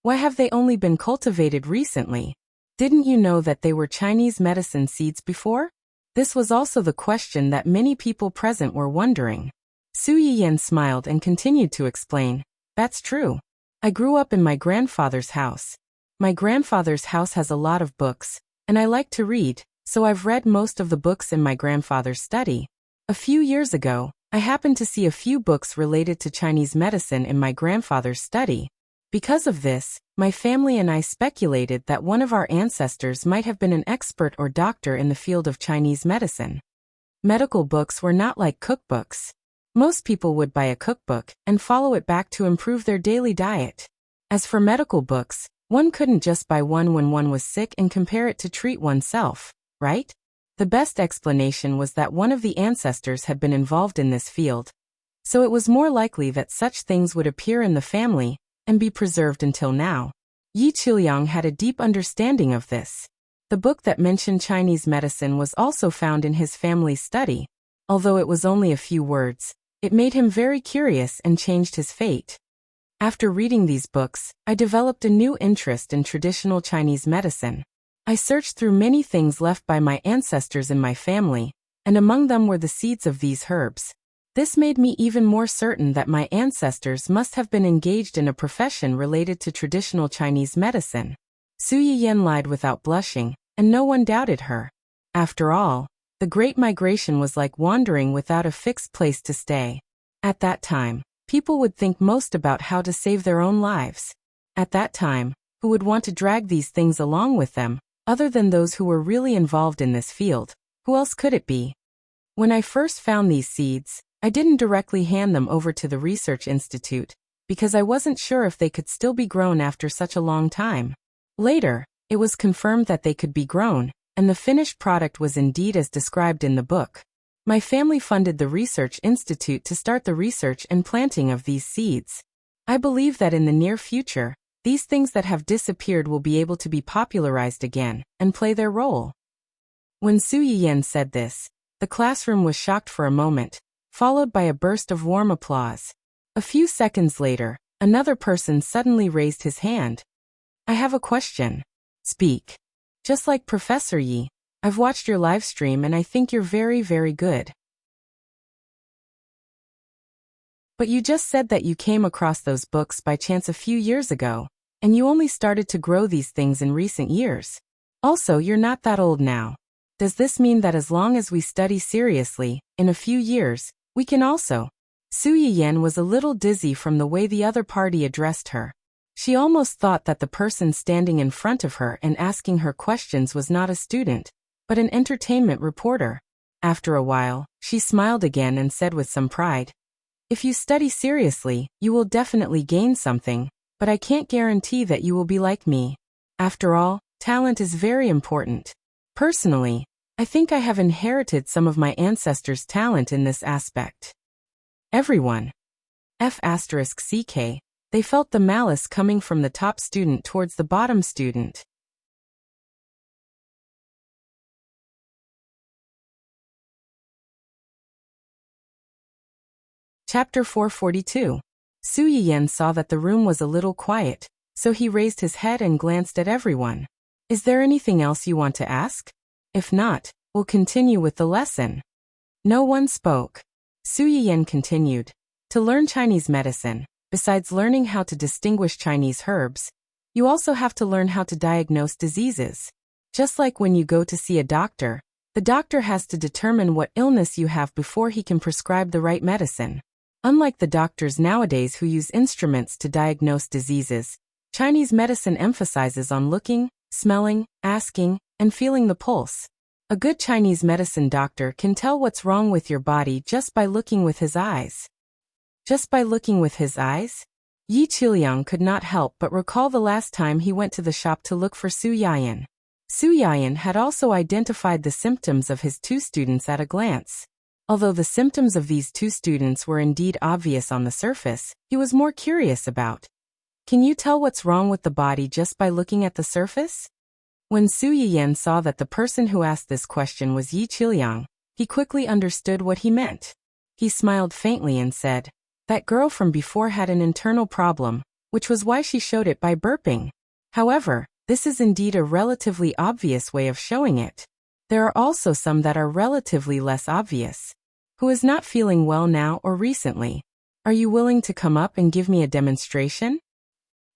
Why have they only been cultivated recently? Didn't you know that they were Chinese medicine seeds before? This was also the question that many people present were wondering. Su Yiyan smiled and continued to explain, "That's true. I grew up in my grandfather's house. My grandfather's house has a lot of books, and I like to read, so I've read most of the books in my grandfather's study. A few years ago, I happened to see a few books related to Chinese medicine in my grandfather's study. Because of this, my family and I speculated that one of our ancestors might have been an expert or doctor in the field of Chinese medicine. Medical books were not like cookbooks. Most people would buy a cookbook and follow it back to improve their daily diet. As for medical books, one couldn't just buy one when one was sick and compare it to treat oneself, right? The best explanation was that one of the ancestors had been involved in this field, so it was more likely that such things would appear in the family and be preserved until now. Yi Chuliang had a deep understanding of this. The book that mentioned Chinese medicine was also found in his family's study. Although it was only a few words, It made him very curious and changed his fate. After reading these books, I developed a new interest in traditional Chinese medicine. I searched through many things left by my ancestors in my family, and among them were the seeds of these herbs. This made me even more certain that my ancestors must have been engaged in a profession related to traditional Chinese medicine. Su Yiyan lied without blushing, and no one doubted her. After all, the Great Migration was like wandering without a fixed place to stay. At that time, people would think most about how to save their own lives. At that time, who would want to drag these things along with them, other than those who were really involved in this field? Who else could it be? When I first found these seeds, I didn't directly hand them over to the research institute, because I wasn't sure if they could still be grown after such a long time. Later, it was confirmed that they could be grown, and the finished product was indeed as described in the book. My family funded the research institute to start the research and planting of these seeds. I believe that in the near future, these things that have disappeared will be able to be popularized again and play their role. When Su Yiyan said this, the classroom was shocked for a moment, followed by a burst of warm applause. A few seconds later, another person suddenly raised his hand. I have a question. Speak. Just like Professor Yi, I've watched your live stream and I think you're very, very good. But you just said that you came across those books by chance a few years ago, and you only started to grow these things in recent years. Also, you're not that old now. Does this mean that as long as we study seriously, in a few years, we can also? Su Yiyan was a little dizzy from the way the other party addressed her. She almost thought that the person standing in front of her and asking her questions was not a student, but an entertainment reporter. After a while, she smiled again and said with some pride, "If you study seriously, you will definitely gain something, but I can't guarantee that you will be like me. After all, talent is very important. Personally, I think I have inherited some of my ancestors' talent in this aspect." Everyone. F***ck, they felt the malice coming from the top student towards the bottom student. Chapter 442. Su Yiyan saw that the room was a little quiet, so he raised his head and glanced at everyone. Is there anything else you want to ask? If not, we'll continue with the lesson. No one spoke. Su Yiyan continued. To learn Chinese medicine, besides learning how to distinguish Chinese herbs, you also have to learn how to diagnose diseases. Just like when you go to see a doctor, the doctor has to determine what illness you have before he can prescribe the right medicine. Unlike the doctors nowadays who use instruments to diagnose diseases, Chinese medicine emphasizes on looking, smelling, asking, and feeling the pulse. A good Chinese medicine doctor can tell what's wrong with your body just by looking with his eyes. Just by looking with his eyes? Yi Qiliang could not help but recall the last time he went to the shop to look for Su Yiyan. Su Yiyan had also identified the symptoms of his two students at a glance. Although the symptoms of these two students were indeed obvious on the surface, he was more curious about. Can you tell what's wrong with the body just by looking at the surface? When Su Yiyan saw that the person who asked this question was Yi Qiliang, he quickly understood what he meant. He smiled faintly and said, "That girl from before had an internal problem, which was why she showed it by burping. However, this is indeed a relatively obvious way of showing it. There are also some that are relatively less obvious. Who is not feeling well now or recently? Are you willing to come up and give me a demonstration?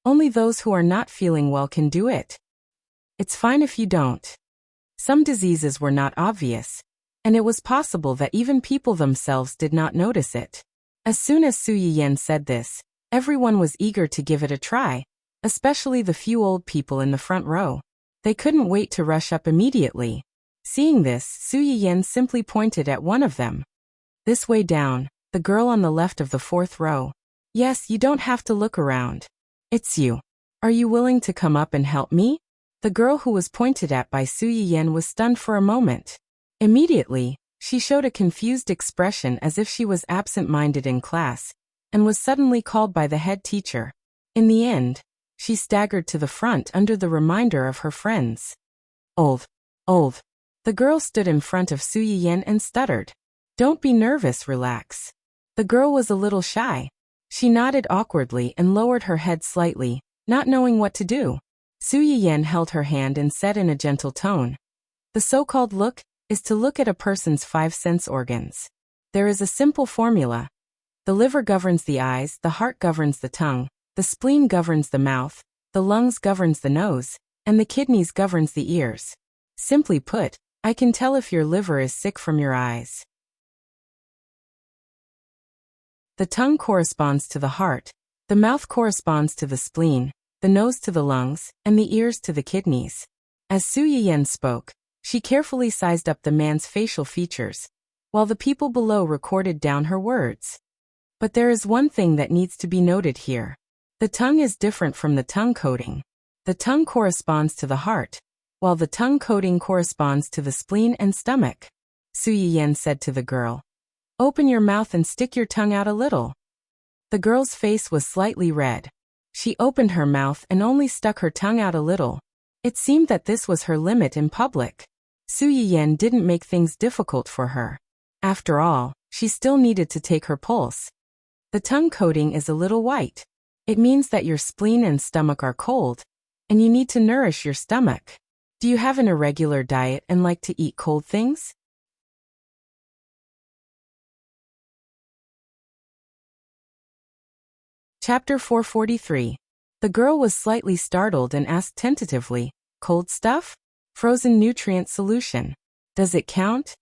Only those who are not feeling well can do it. It's fine if you don't." Some diseases were not obvious, and it was possible that even people themselves did not notice it. As soon as Su Yiyan said this, everyone was eager to give it a try, especially the few old people in the front row. They couldn't wait to rush up immediately. Seeing this, Su Yiyan simply pointed at one of them. "This way down, the girl on the left of the fourth row. Yes, you don't have to look around. It's you. Are you willing to come up and help me?" The girl who was pointed at by Su Yiyan was stunned for a moment. Immediately, she showed a confused expression as if she was absent-minded in class, and was suddenly called by the head teacher. In the end, she staggered to the front under the reminder of her friends. Old. The girl stood in front of Su Yiyan and stuttered. "Don't be nervous, relax. The girl was a little shy. She nodded awkwardly and lowered her head slightly, not knowing what to do. Su Yiyan held her hand and said in a gentle tone, "The so-called look is to look at a person's 5 sense organs. There is a simple formula. The liver governs the eyes, the heart governs the tongue, the spleen governs the mouth, the lungs governs the nose, and the kidneys governs the ears. Simply put, I can tell if your liver is sick from your eyes. The tongue corresponds to the heart, the mouth corresponds to the spleen, the nose to the lungs, and the ears to the kidneys." As Su Yiyan spoke, she carefully sized up the man's facial features, while the people below recorded down her words. But there is one thing that needs to be noted here. The tongue is different from the tongue coating. The tongue corresponds to the heart, while the tongue coating corresponds to the spleen and stomach. Su Yiyan said to the girl, "Open your mouth and stick your tongue out a little." The girl's face was slightly red. She opened her mouth and only stuck her tongue out a little. It seemed that this was her limit in public. Su Yiyan didn't make things difficult for her. After all, she still needed to take her pulse. The tongue coating is a little white. It means that your spleen and stomach are cold, and you need to nourish your stomach. Do you have an irregular diet and like to eat cold things? Chapter 443. The girl was slightly startled and asked tentatively, "Cold stuff? Frozen nutrient solution. Does it count?"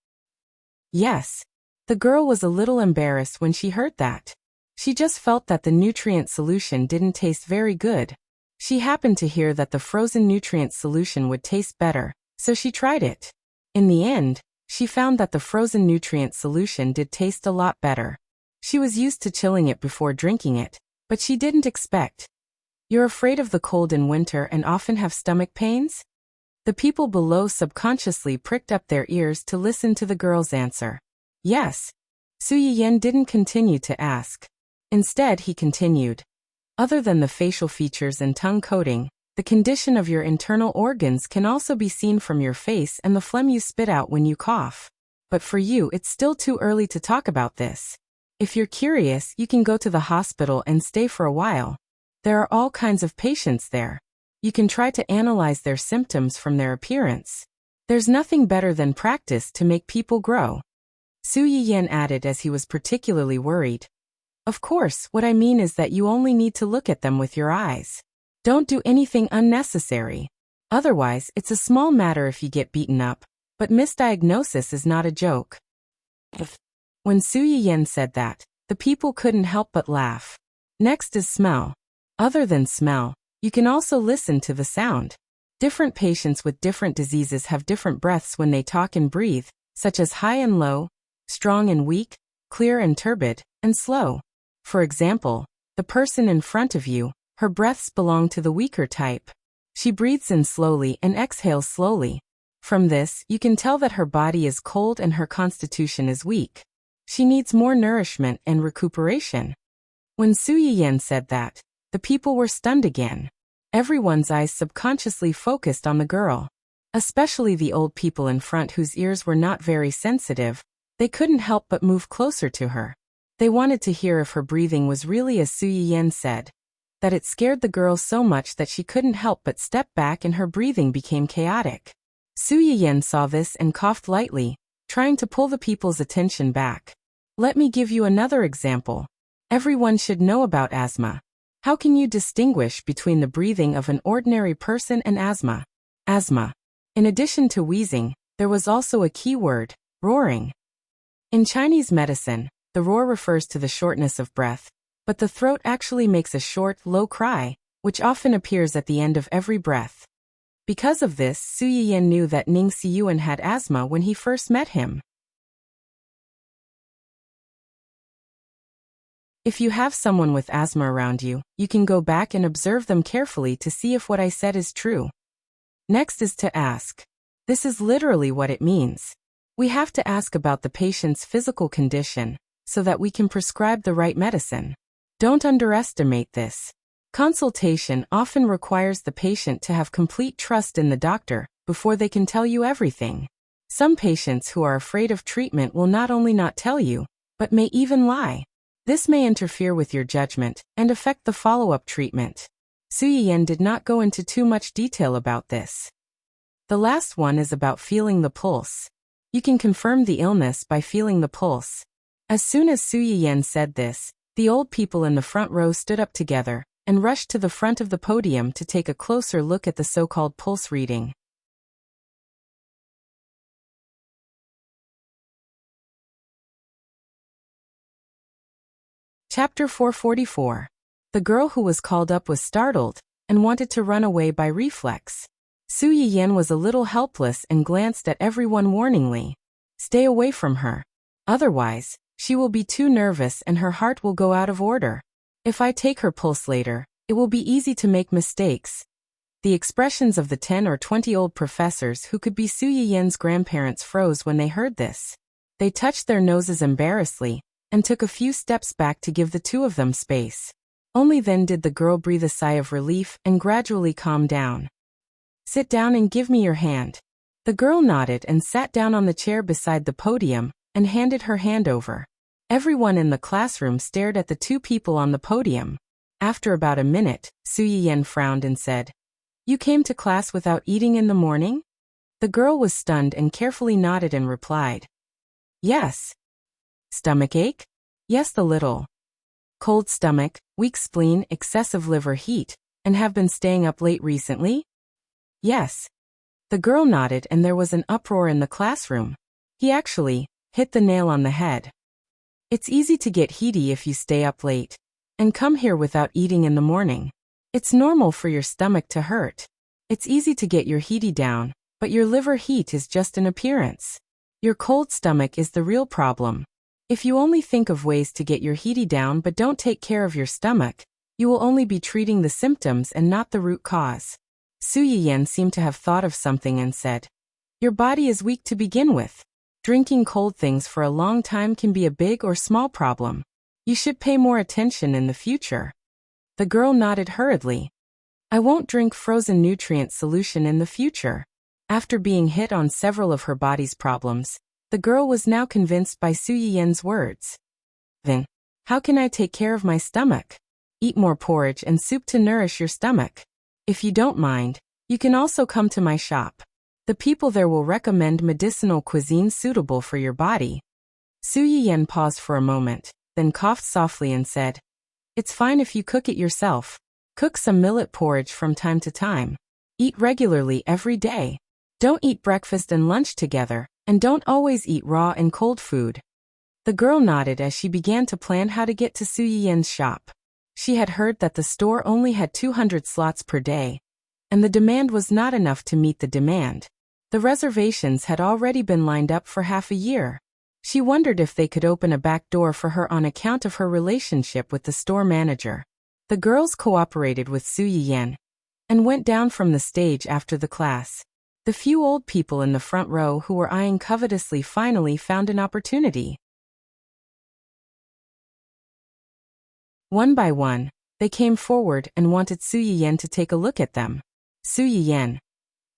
Yes. The girl was a little embarrassed when she heard that. She just felt that the nutrient solution didn't taste very good. She happened to hear that the frozen nutrient solution would taste better, so she tried it. In the end, she found that the frozen nutrient solution did taste a lot better. She was used to chilling it before drinking it, but she didn't expect. "You're afraid of the cold in winter and often have stomach pains?" The people below subconsciously pricked up their ears to listen to the girl's answer. Yes. Su Yiyan didn't continue to ask. Instead, he continued, "Other than the facial features and tongue coating, the condition of your internal organs can also be seen from your face and the phlegm you spit out when you cough. But for you, it's still too early to talk about this. If you're curious, you can go to the hospital and stay for a while. There are all kinds of patients there. You can try to analyze their symptoms from their appearance. There's nothing better than practice to make people grow." Su Yiyan added as he was particularly worried, "Of course, what I mean is that you only need to look at them with your eyes. Don't do anything unnecessary. Otherwise, it's a small matter if you get beaten up, but misdiagnosis is not a joke." When Su Yiyan said that, the people couldn't help but laugh. Next is smell. Other than smell, you can also listen to the sound. Different patients with different diseases have different breaths when they talk and breathe, such as high and low, strong and weak, clear and turbid, and slow. For example, the person in front of you, her breaths belong to the weaker type. She breathes in slowly and exhales slowly. From this, you can tell that her body is cold and her constitution is weak. She needs more nourishment and recuperation. When Su Yiyan said that, the people were stunned again. Everyone's eyes subconsciously focused on the girl. Especially the old people in front whose ears were not very sensitive. They couldn't help but move closer to her. They wanted to hear if her breathing was really as Su Yiyan said. That it scared the girl so much that she couldn't help but step back and her breathing became chaotic. Su Yiyan saw this and coughed lightly, trying to pull the people's attention back. Let me give you another example. Everyone should know about asthma. How can you distinguish between the breathing of an ordinary person and asthma? Asthma. In addition to wheezing, there was also a key word, roaring. In Chinese medicine, the roar refers to the shortness of breath, but the throat actually makes a short, low cry, which often appears at the end of every breath. Because of this, Su Yiyan knew that Ning Siyuan had asthma when he first met him. If you have someone with asthma around you, you can go back and observe them carefully to see if what I said is true. Next is to ask. This is literally what it means. We have to ask about the patient's physical condition, so that we can prescribe the right medicine. Don't underestimate this. Consultation often requires the patient to have complete trust in the doctor before they can tell you everything. Some patients who are afraid of treatment will not only not tell you, but may even lie. This may interfere with your judgment and affect the follow-up treatment. Su Yiyan did not go into too much detail about this. The last one is about feeling the pulse. You can confirm the illness by feeling the pulse. As soon as Su Yiyan said this, the old people in the front row stood up together and rushed to the front of the podium to take a closer look at the so-called pulse reading. Chapter 444. The girl who was called up was startled and wanted to run away by reflex. Su Yiyan was a little helpless and glanced at everyone warningly. Stay away from her. Otherwise, she will be too nervous and her heart will go out of order. If I take her pulse later, it will be easy to make mistakes. The expressions of the 10 or 20 old professors who could be Su Yiyan's grandparents froze when they heard this. They touched their noses embarrassedly and took a few steps back to give the two of them space. Only then did the girl breathe a sigh of relief and gradually calm down. Sit down and give me your hand. The girl nodded and sat down on the chair beside the podium and handed her hand over. Everyone in the classroom stared at the two people on the podium. After about a minute, Su Yiyan frowned and said, "You came to class without eating in the morning?" The girl was stunned and carefully nodded and replied, "Yes." "Stomachache?" "Yes, the little." "Cold stomach, weak spleen, excessive liver heat, and have been staying up late recently?" "Yes." The girl nodded and there was an uproar in the classroom. He actually hit the nail on the head. It's easy to get heaty if you stay up late and come here without eating in the morning. It's normal for your stomach to hurt. It's easy to get your heaty down, but your liver heat is just an appearance. Your cold stomach is the real problem. If you only think of ways to get your heaty down but don't take care of your stomach, you will only be treating the symptoms and not the root cause. Su Yiyan seemed to have thought of something and said, "Your body is weak to begin with. Drinking cold things for a long time can be a big or small problem. You should pay more attention in the future." The girl nodded hurriedly. "I won't drink frozen nutrient solution in the future." After being hit on several of her body's problems, the girl was now convinced by Su Yiyan's words. "Then, how can I take care of my stomach?" "Eat more porridge and soup to nourish your stomach. If you don't mind, you can also come to my shop. The people there will recommend medicinal cuisine suitable for your body." Su Yiyan paused for a moment, then coughed softly and said, "It's fine if you cook it yourself. Cook some millet porridge from time to time. Eat regularly every day. Don't eat breakfast and lunch together, and don't always eat raw and cold food." The girl nodded as she began to plan how to get to Su Yiyan's shop. She had heard that the store only had 200 slots per day, and the demand was not enough to meet the demand. The reservations had already been lined up for half a year. She wondered if they could open a back door for her on account of her relationship with the store manager. The girls cooperated with Su Yiyan and went down from the stage after the class. The few old people in the front row who were eyeing covetously finally found an opportunity. One by one, they came forward and wanted Su Yiyan to take a look at them. Su Yiyan.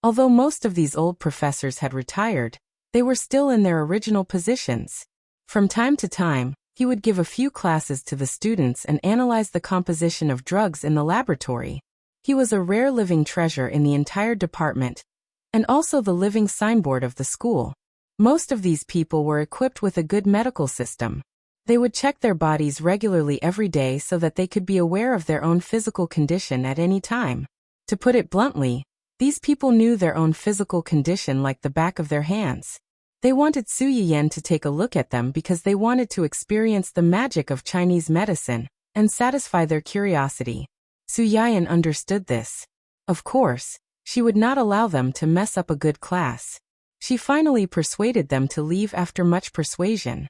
Although most of these old professors had retired, they were still in their original positions. From time to time, he would give a few classes to the students and analyze the composition of drugs in the laboratory. He was a rare living treasure in the entire department, and also the living signboard of the school. Most of these people were equipped with a good medical system. They would check their bodies regularly every day so that they could be aware of their own physical condition at any time. To put it bluntly, these people knew their own physical condition like the back of their hands. They wanted Su Yiyan to take a look at them because they wanted to experience the magic of Chinese medicine and satisfy their curiosity. Su Yiyan understood this. Of course, she would not allow them to mess up a good class. She finally persuaded them to leave after much persuasion.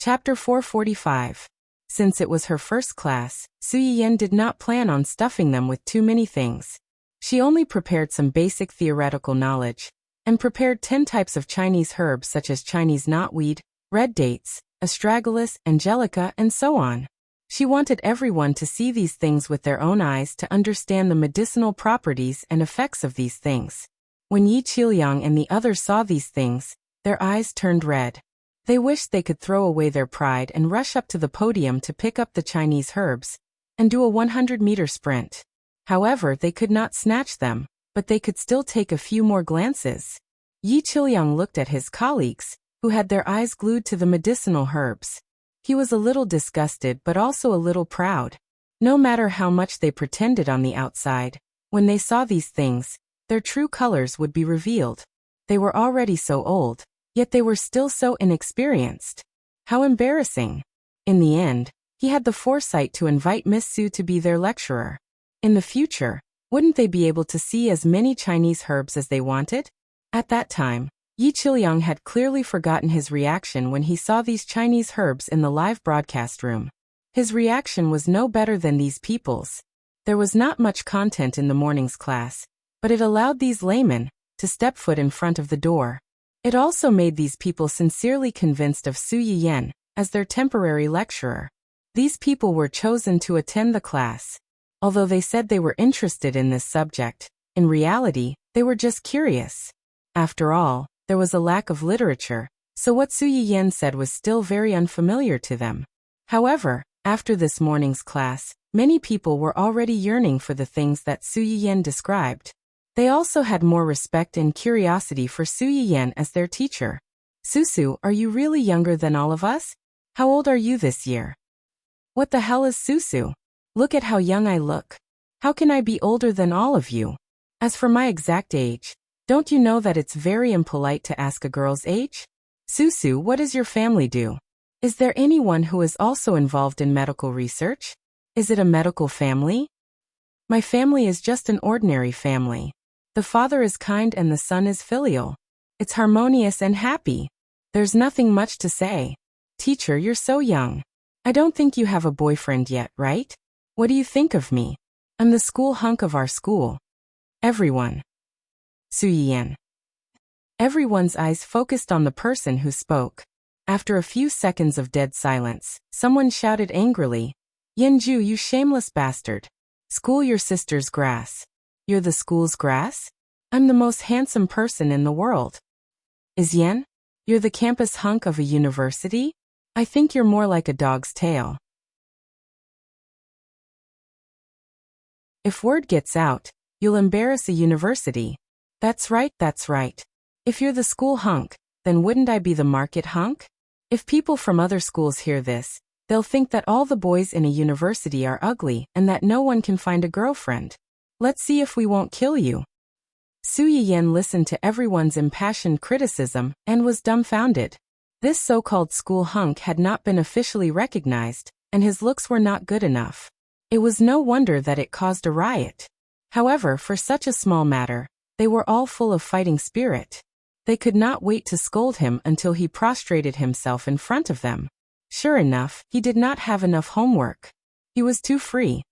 Chapter 445. Since it was her first class, Su Yiyan did not plan on stuffing them with too many things. She only prepared some basic theoretical knowledge, and prepared 10 types of Chinese herbs such as Chinese knotweed, red dates, astragalus, angelica, and so on. She wanted everyone to see these things with their own eyes to understand the medicinal properties and effects of these things. When Yi Qiliang and the others saw these things, their eyes turned red. They wished they could throw away their pride and rush up to the podium to pick up the Chinese herbs and do a 100-meter sprint. However, they could not snatch them, but they could still take a few more glances. Yi Qiliang looked at his colleagues, who had their eyes glued to the medicinal herbs. He was a little disgusted but also a little proud. No matter how much they pretended on the outside, when they saw these things, their true colors would be revealed. They were already so old, yet they were still so inexperienced. How embarrassing. In the end, he had the foresight to invite Miss Su to be their lecturer. In the future, wouldn't they be able to see as many Chinese herbs as they wanted? At that time, Yi Qiliang had clearly forgotten his reaction when he saw these Chinese herbs in the live broadcast room. His reaction was no better than these people's. There was not much content in the morning's class, but it allowed these laymen to step foot in front of the door. It also made these people sincerely convinced of Su Yiyan as their temporary lecturer. These people were chosen to attend the class. Although they said they were interested in this subject, in reality, they were just curious. After all, there was a lack of literature, so what Su Yiyan said was still very unfamiliar to them. However, after this morning's class, many people were already yearning for the things that Su Yiyan described. They also had more respect and curiosity for Su Yiyan as their teacher. Susu, are you really younger than all of us? How old are you this year? What the hell is Susu? Look at how young I look. How can I be older than all of you? As for my exact age, don't you know that it's very impolite to ask a girl's age? Susu, what does your family do? Is there anyone who is also involved in medical research? Is it a medical family? My family is just an ordinary family. The father is kind and the son is filial. It's harmonious and happy. There's nothing much to say. Teacher, you're so young. I don't think you have a boyfriend yet, right? What do you think of me? I'm the school hunk of our school. Everyone. Su Yiyan. Everyone's eyes focused on the person who spoke. After a few seconds of dead silence, someone shouted angrily, Yenju, you shameless bastard. School your sister's grass. You're the school's grass? I'm the most handsome person in the world. Is Yen? You're the campus hunk of a university? I think you're more like a dog's tail. If word gets out, you'll embarrass a university. That's right, that's right. If you're the school hunk, then wouldn't I be the market hunk? If people from other schools hear this, they'll think that all the boys in a university are ugly and that no one can find a girlfriend. Let's see if we won't kill you. Su Yiyan listened to everyone's impassioned criticism and was dumbfounded. This so-called school hunk had not been officially recognized, and his looks were not good enough. It was no wonder that it caused a riot. However, for such a small matter, they were all full of fighting spirit. They could not wait to scold him until he prostrated himself in front of them. Sure enough, he did not have enough homework. He was too free.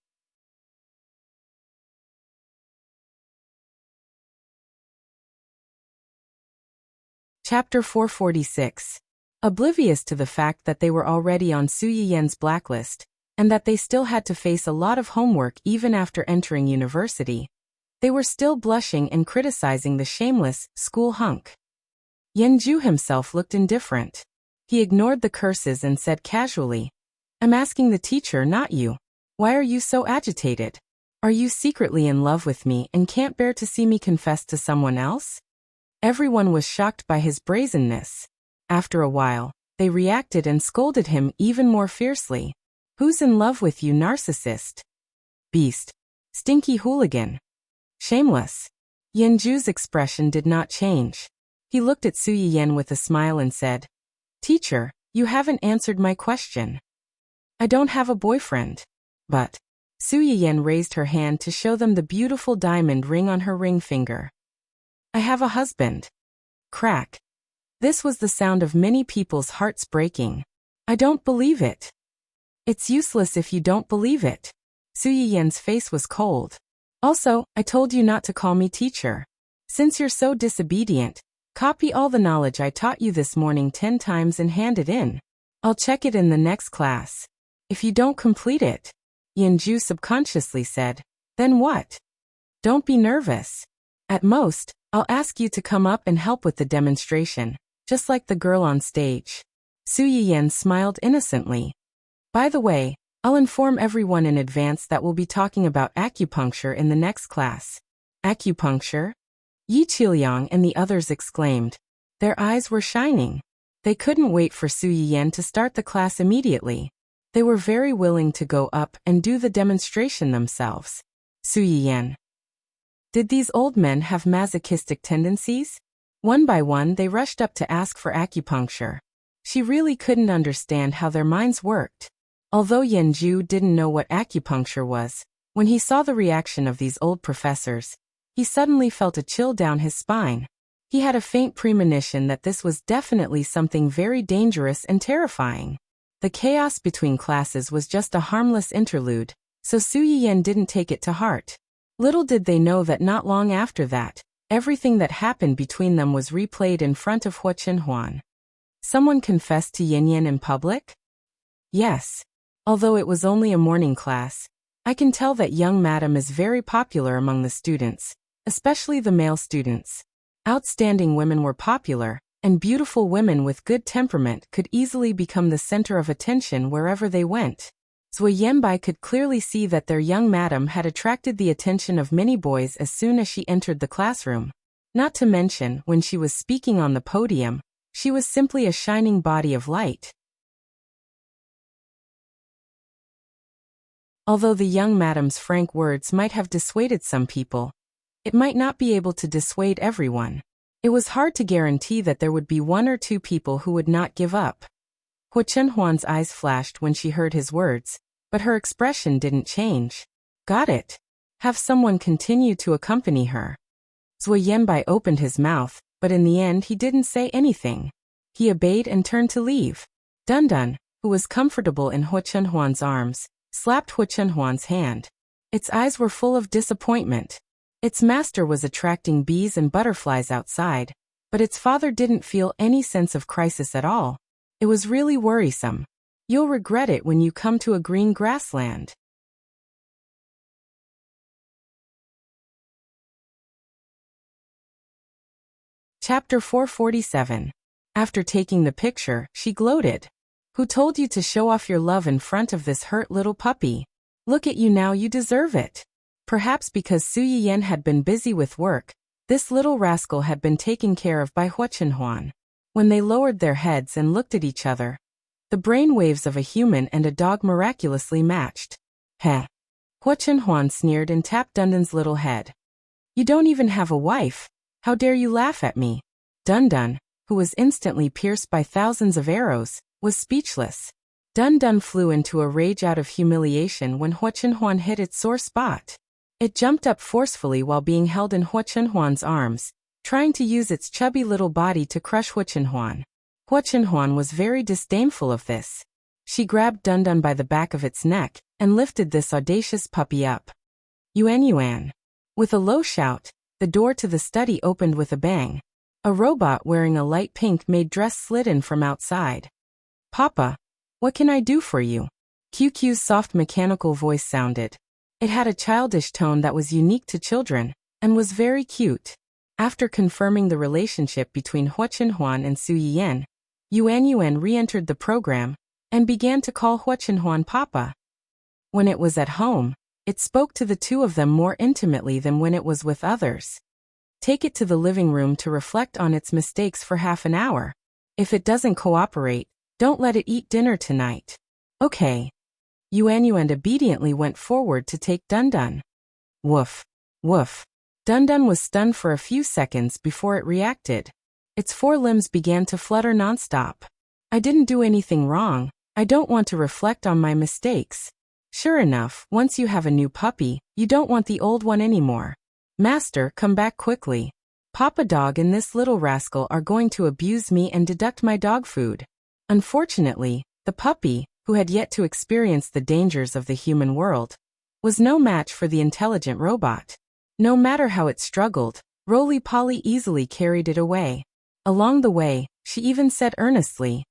Chapter 446. Oblivious to the fact that they were already on Su Yiyan's blacklist, and that they still had to face a lot of homework even after entering university, they were still blushing and criticizing the shameless school hunk. Yenju himself looked indifferent. He ignored the curses and said casually, I'm asking the teacher, not you. Why are you so agitated? Are you secretly in love with me and can't bear to see me confess to someone else? Everyone was shocked by his brazenness. After a while, they reacted and scolded him even more fiercely. Who's in love with you, narcissist? Beast. Stinky hooligan. Shameless. Yenju's expression did not change. He looked at Su Yiyan with a smile and said, Teacher, you haven't answered my question. I don't have a boyfriend. But. Su Yiyan raised her hand to show them the beautiful diamond ring on her ring finger. I have a husband. Crack. This was the sound of many people's hearts breaking. I don't believe it. It's useless if you don't believe it. Su Yiyan's face was cold. Also, I told you not to call me teacher. Since you're so disobedient, copy all the knowledge I taught you this morning 10 times and hand it in. I'll check it in the next class. If you don't complete it, Yenju subconsciously said, then what? Don't be nervous. At most, I'll ask you to come up and help with the demonstration, just like the girl on stage. Su Yiyan smiled innocently. By the way, I'll inform everyone in advance that we'll be talking about acupuncture in the next class. Acupuncture? Yi Qiliang and the others exclaimed. Their eyes were shining. They couldn't wait for Su Yiyan to start the class immediately. They were very willing to go up and do the demonstration themselves. Su Yiyan. Did these old men have masochistic tendencies? One by one they rushed up to ask for acupuncture. She really couldn't understand how their minds worked. Although Yanju didn't know what acupuncture was, when he saw the reaction of these old professors, he suddenly felt a chill down his spine. He had a faint premonition that this was definitely something very dangerous and terrifying. The chaos between classes was just a harmless interlude, so Su Yiyan didn't take it to heart. Little did they know that not long after that, everything that happened between them was replayed in front of Hua Chenhuan. Someone confessed to Yin Yin in public? Yes. Although it was only a morning class, I can tell that young madam is very popular among the students, especially the male students. Outstanding women were popular, and beautiful women with good temperament could easily become the center of attention wherever they went. Zui Yanbai could clearly see that their young madam had attracted the attention of many boys as soon as she entered the classroom. Not to mention, when she was speaking on the podium, she was simply a shining body of light. Although the young madam's frank words might have dissuaded some people, it might not be able to dissuade everyone. It was hard to guarantee that there would be one or two people who would not give up. Hua Chenhuan's eyes flashed when she heard his words, but her expression didn't change. Got it. Have someone continue to accompany her. Zui Yanbai opened his mouth, but in the end he didn't say anything. He obeyed and turned to leave. Dun Dun, who was comfortable in Hua Chenhuan's arms, slapped Hua Chenhuan's hand. Its eyes were full of disappointment. Its master was attracting bees and butterflies outside, but its father didn't feel any sense of crisis at all. It was really worrisome. You'll regret it when you come to a green grassland. Chapter 447. After taking the picture, she gloated. Who told you to show off your love in front of this hurt little puppy? Look at you now, you deserve it. Perhaps because Su Yiyan had been busy with work, this little rascal had been taken care of by Hua Chenhuan. When they lowered their heads and looked at each other, the brain waves of a human and a dog miraculously matched. Heh. Hua Chenhuan sneered and tapped Dun Dun's little head. You don't even have a wife. How dare you laugh at me? Dun Dun, who was instantly pierced by thousands of arrows, was speechless. Dun Dun flew into a rage out of humiliation when Hua Chenhuan hit its sore spot. It jumped up forcefully while being held in Hua Chenhuan's arms, trying to use its chubby little body to crush Hua Chenhuan. Hua Chenhuan was very disdainful of this. She grabbed Dun Dun by the back of its neck and lifted this audacious puppy up. Yuan Yuan. With a low shout, the door to the study opened with a bang. A robot wearing a light pink maid dress slid in from outside. Papa, what can I do for you? QQ's soft mechanical voice sounded. It had a childish tone that was unique to children, and was very cute. After confirming the relationship between Hua Chenhuan and Su Yiyan, Yuan Yuan re-entered the program, and began to call Hua Chenhuan Papa. When it was at home, it spoke to the two of them more intimately than when it was with others. Take it to the living room to reflect on its mistakes for half an hour. If it doesn't cooperate, don't let it eat dinner tonight. Okay. Yuan Yuan obediently went forward to take Dun Dun. Woof. Woof. Dun Dun was stunned for a few seconds before it reacted. Its four limbs began to flutter nonstop. I didn't do anything wrong. I don't want to reflect on my mistakes. Sure enough, once you have a new puppy, you don't want the old one anymore. Master, come back quickly. Papa Dog and this little rascal are going to abuse me and deduct my dog food. Unfortunately, the puppy, who had yet to experience the dangers of the human world, was no match for the intelligent robot. No matter how it struggled, Roly-Poly easily carried it away. Along the way, she even said earnestly,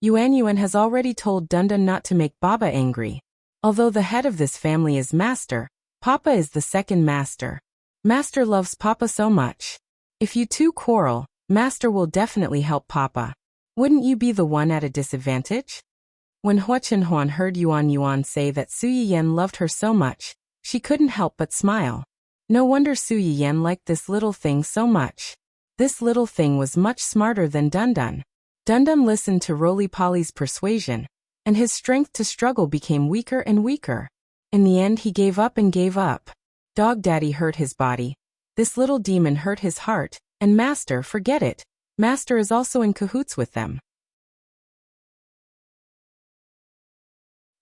Yuan Yuan has already told Dun Dun not to make Baba angry. Although the head of this family is Master, Papa is the second Master. Master loves Papa so much. If you two quarrel, Master will definitely help Papa. Wouldn't you be the one at a disadvantage? When Hua Chenhuan heard Yuan Yuan say that Su Yiyan loved her so much, she couldn't help but smile. No wonder Su Yiyan liked this little thing so much. This little thing was much smarter than Dundun. Dundun listened to Roly-Poly's persuasion, and his strength to struggle became weaker and weaker. In the end he gave up and gave up. Dog Daddy hurt his body. This little demon hurt his heart, and Master, forget it. Master is also in cahoots with them.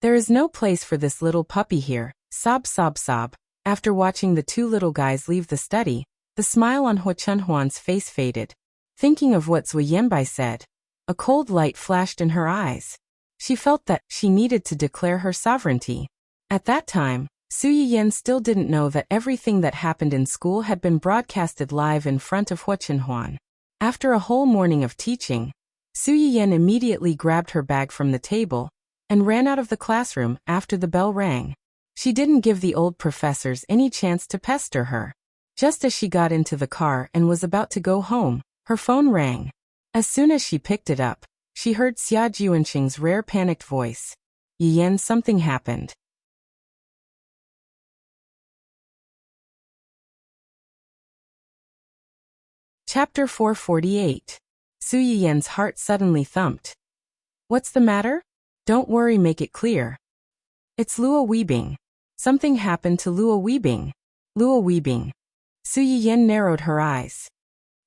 There is no place for this little puppy here. Sob, sob, sob. After watching the two little guys leave the study, the smile on Hua Chenhuan's face faded. Thinking of what Zui Yanbai said, a cold light flashed in her eyes. She felt that she needed to declare her sovereignty. At that time, Su Yiyan still didn't know that everything that happened in school had been broadcasted live in front of Hua Chenhuan. After a whole morning of teaching, Su Yiyan immediately grabbed her bag from the table and ran out of the classroom after the bell rang. She didn't give the old professors any chance to pester her. Just as she got into the car and was about to go home, her phone rang. As soon as she picked it up, she heard Xia Juanqing's rare panicked voice. Yiyan, something happened. Chapter 448. Su Yiyan's heart suddenly thumped. What's the matter? Don't worry, make it clear. It's Luo Weibing. Something happened to Luo Weibing. Luo Weibing. Su Yiyan narrowed her eyes.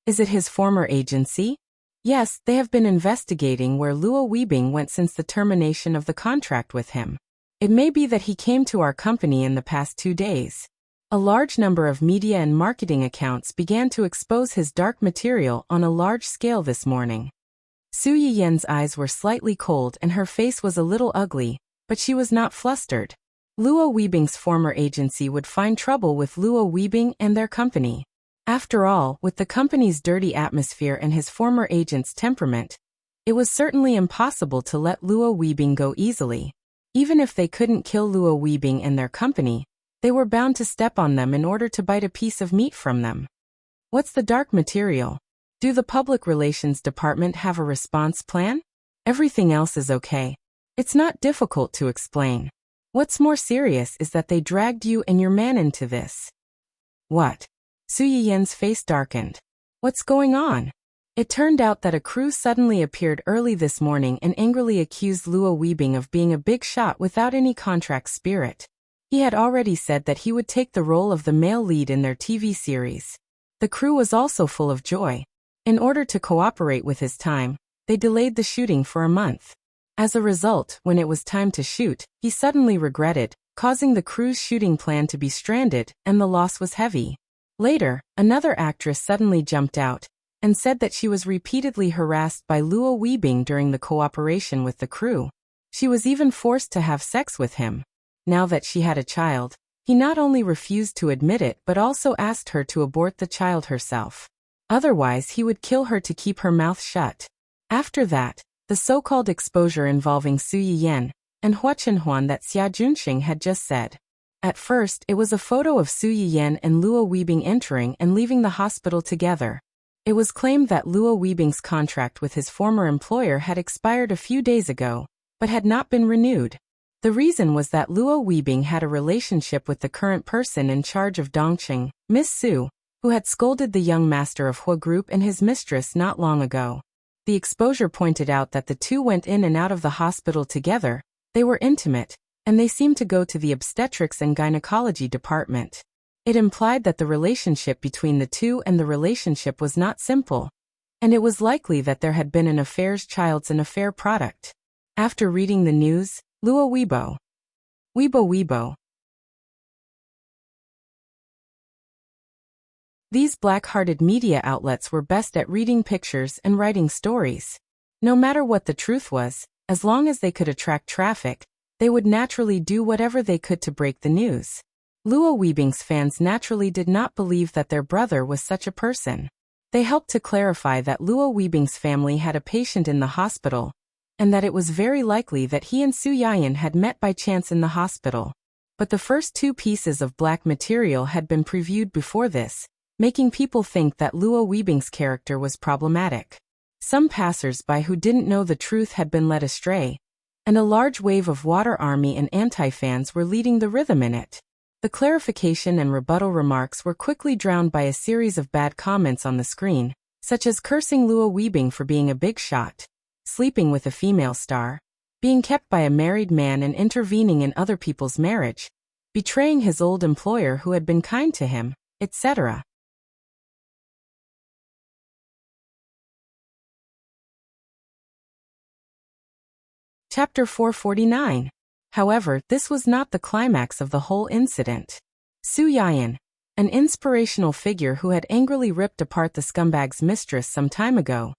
Is it his former agency? Yes, they have been investigating where Luo Weibing went since the termination of the contract with him. It may be that he came to our company in the past 2 days. A large number of media and marketing accounts began to expose his dark material on a large scale this morning. Su Yiyan's eyes were slightly cold and her face was a little ugly, but she was not flustered. Luo Weibing's former agency would find trouble with Luo Weibing and their company. After all, with the company's dirty atmosphere and his former agent's temperament, it was certainly impossible to let Luo Weibing go easily. Even if they couldn't kill Luo Weibing and their company, they were bound to step on them in order to bite a piece of meat from them. What's the dark material? Do the public relations department have a response plan? Everything else is okay. It's not difficult to explain. What's more serious is that they dragged you and your man into this. What? Su Yiyan's face darkened. What's going on? It turned out that a crew suddenly appeared early this morning and angrily accused Luo Weibing of being a big shot without any contract spirit. He had already said that he would take the role of the male lead in their TV series. The crew was also full of joy. In order to cooperate with his time, they delayed the shooting for a month. As a result, when it was time to shoot, he suddenly regretted, causing the crew's shooting plan to be stranded, and the loss was heavy. Later, another actress suddenly jumped out and said that she was repeatedly harassed by Luo Weibing during the cooperation with the crew. She was even forced to have sex with him. Now that she had a child, he not only refused to admit it but also asked her to abort the child herself. Otherwise he would kill her to keep her mouth shut. After that, the so-called exposure involving Su Yiyan and Hua Chenhuan that Xia Junxing had just said. At first, it was a photo of Su Yiyan and Luo Weibing entering and leaving the hospital together. It was claimed that Luo Weibing's contract with his former employer had expired a few days ago, but had not been renewed. The reason was that Luo Weibing had a relationship with the current person in charge of Dongqing, Miss Su, who had scolded the young master of Hua Group and his mistress not long ago. The exposure pointed out that the two went in and out of the hospital together, they were intimate, and they seemed to go to the obstetrics and gynecology department. It implied that the relationship between the two and the relationship was not simple, and it was likely that there had been an child's an affair product. After reading the news, Luo Weibo. Weibo. These black-hearted media outlets were best at reading pictures and writing stories. No matter what the truth was, as long as they could attract traffic, they would naturally do whatever they could to break the news. Luo Weibing's fans naturally did not believe that their brother was such a person. They helped to clarify that Luo Weibing's family had a patient in the hospital, and that it was very likely that he and Su Yiyan had met by chance in the hospital. But the first 2 pieces of black material had been previewed before this, making people think that Luo Weibing's character was problematic. Some passers-by who didn't know the truth had been led astray, and a large wave of water army and anti-fans were leading the rhythm in it. The clarification and rebuttal remarks were quickly drowned by a series of bad comments on the screen, such as cursing Luo Weibing for being a big shot, sleeping with a female star, being kept by a married man and intervening in other people's marriage, betraying his old employer who had been kind to him, etc. Chapter 449. However, this was not the climax of the whole incident. Su Yayan, an inspirational figure who had angrily ripped apart the scumbag's mistress some time ago,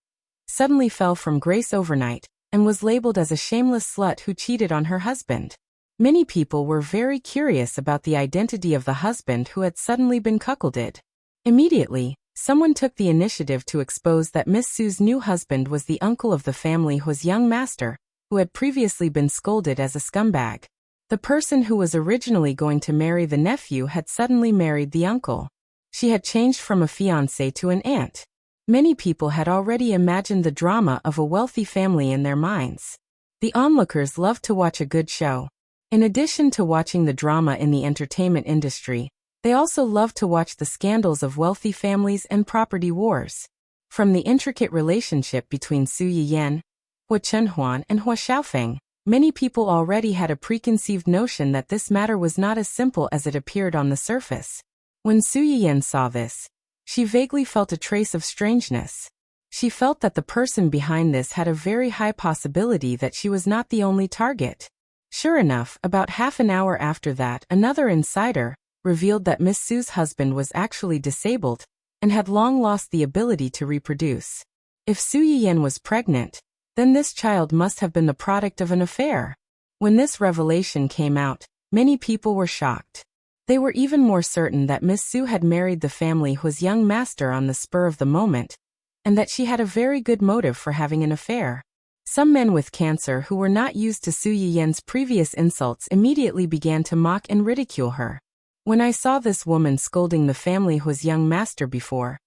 suddenly fell from grace overnight and was labeled as a shameless slut who cheated on her husband. Many people were very curious about the identity of the husband who had suddenly been cuckolded. Immediately, someone took the initiative to expose that Miss Su's new husband was the uncle of the family whose young master, who had previously been scolded as a scumbag. The person who was originally going to marry the nephew had suddenly married the uncle. She had changed from a fiancée to an aunt. Many people had already imagined the drama of a wealthy family in their minds. The onlookers loved to watch a good show. In addition to watching the drama in the entertainment industry, they also loved to watch the scandals of wealthy families and property wars. From the intricate relationship between Su Yiyan, Hua Chenhuan and Hua Xiaofeng, many people already had a preconceived notion that this matter was not as simple as it appeared on the surface. When Su Yiyan saw this, she vaguely felt a trace of strangeness. She felt that the person behind this had a very high possibility that she was not the only target. Sure enough, about half an hour after that, another insider revealed that Miss Su's husband was actually disabled and had long lost the ability to reproduce. If Su Yiyan was pregnant, then this child must have been the product of an affair. When this revelation came out, many people were shocked. They were even more certain that Miss Su had married the family whose young master on the spur of the moment, and that she had a very good motive for having an affair. Some men with cancer who were not used to Su Yiyan's previous insults immediately began to mock and ridicule her. When I saw this woman scolding the family whose young master before,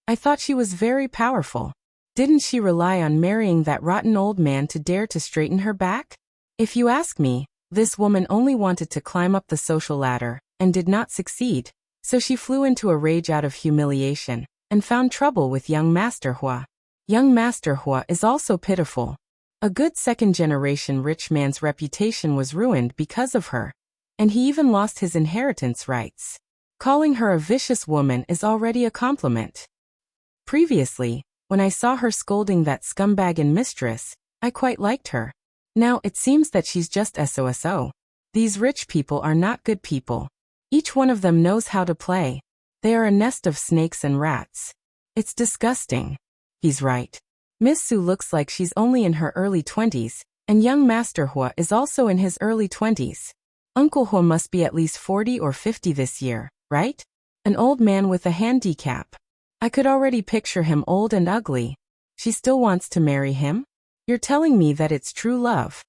I thought she was very powerful. Didn't she rely on marrying that rotten old man to dare to straighten her back? If you ask me, this woman only wanted to climb up the social ladder, and did not succeed, so she flew into a rage out of humiliation, and found trouble with young Master Hua. Young Master Hua is also pitiful. A good second-generation rich man's reputation was ruined because of her, and he even lost his inheritance rights. Calling her a vicious woman is already a compliment. Previously, when I saw her scolding that scumbag and mistress, I quite liked her. Now it seems that she's just SOSO. These rich people are not good people. Each one of them knows how to play. They are a nest of snakes and rats. It's disgusting. He's right. Miss Su looks like she's only in her early 20s, and young Master Hua is also in his early 20s. Uncle Hua must be at least 40 or 50 this year, right? An old man with a handicap. I could already picture him old and ugly. She still wants to marry him? You're telling me that it's true love.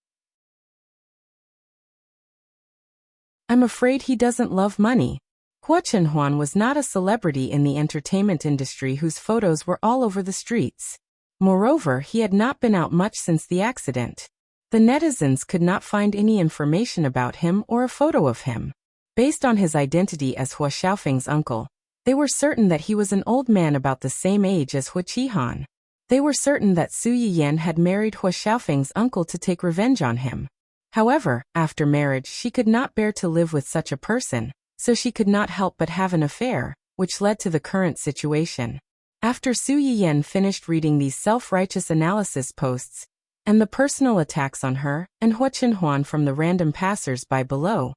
I'm afraid he doesn't love money. Hua Chenhuan was not a celebrity in the entertainment industry whose photos were all over the streets. Moreover, he had not been out much since the accident. The netizens could not find any information about him or a photo of him. Based on his identity as Hua Xiaofeng's uncle, they were certain that he was an old man about the same age as Hua Qihan. They were certain that Su Yiyan had married Hua Xiaofeng's uncle to take revenge on him. However, after marriage she could not bear to live with such a person, so she could not help but have an affair, which led to the current situation. After Su Yiyan finished reading these self-righteous analysis posts, and the personal attacks on her and Hua Chenhuan from the random passers-by below,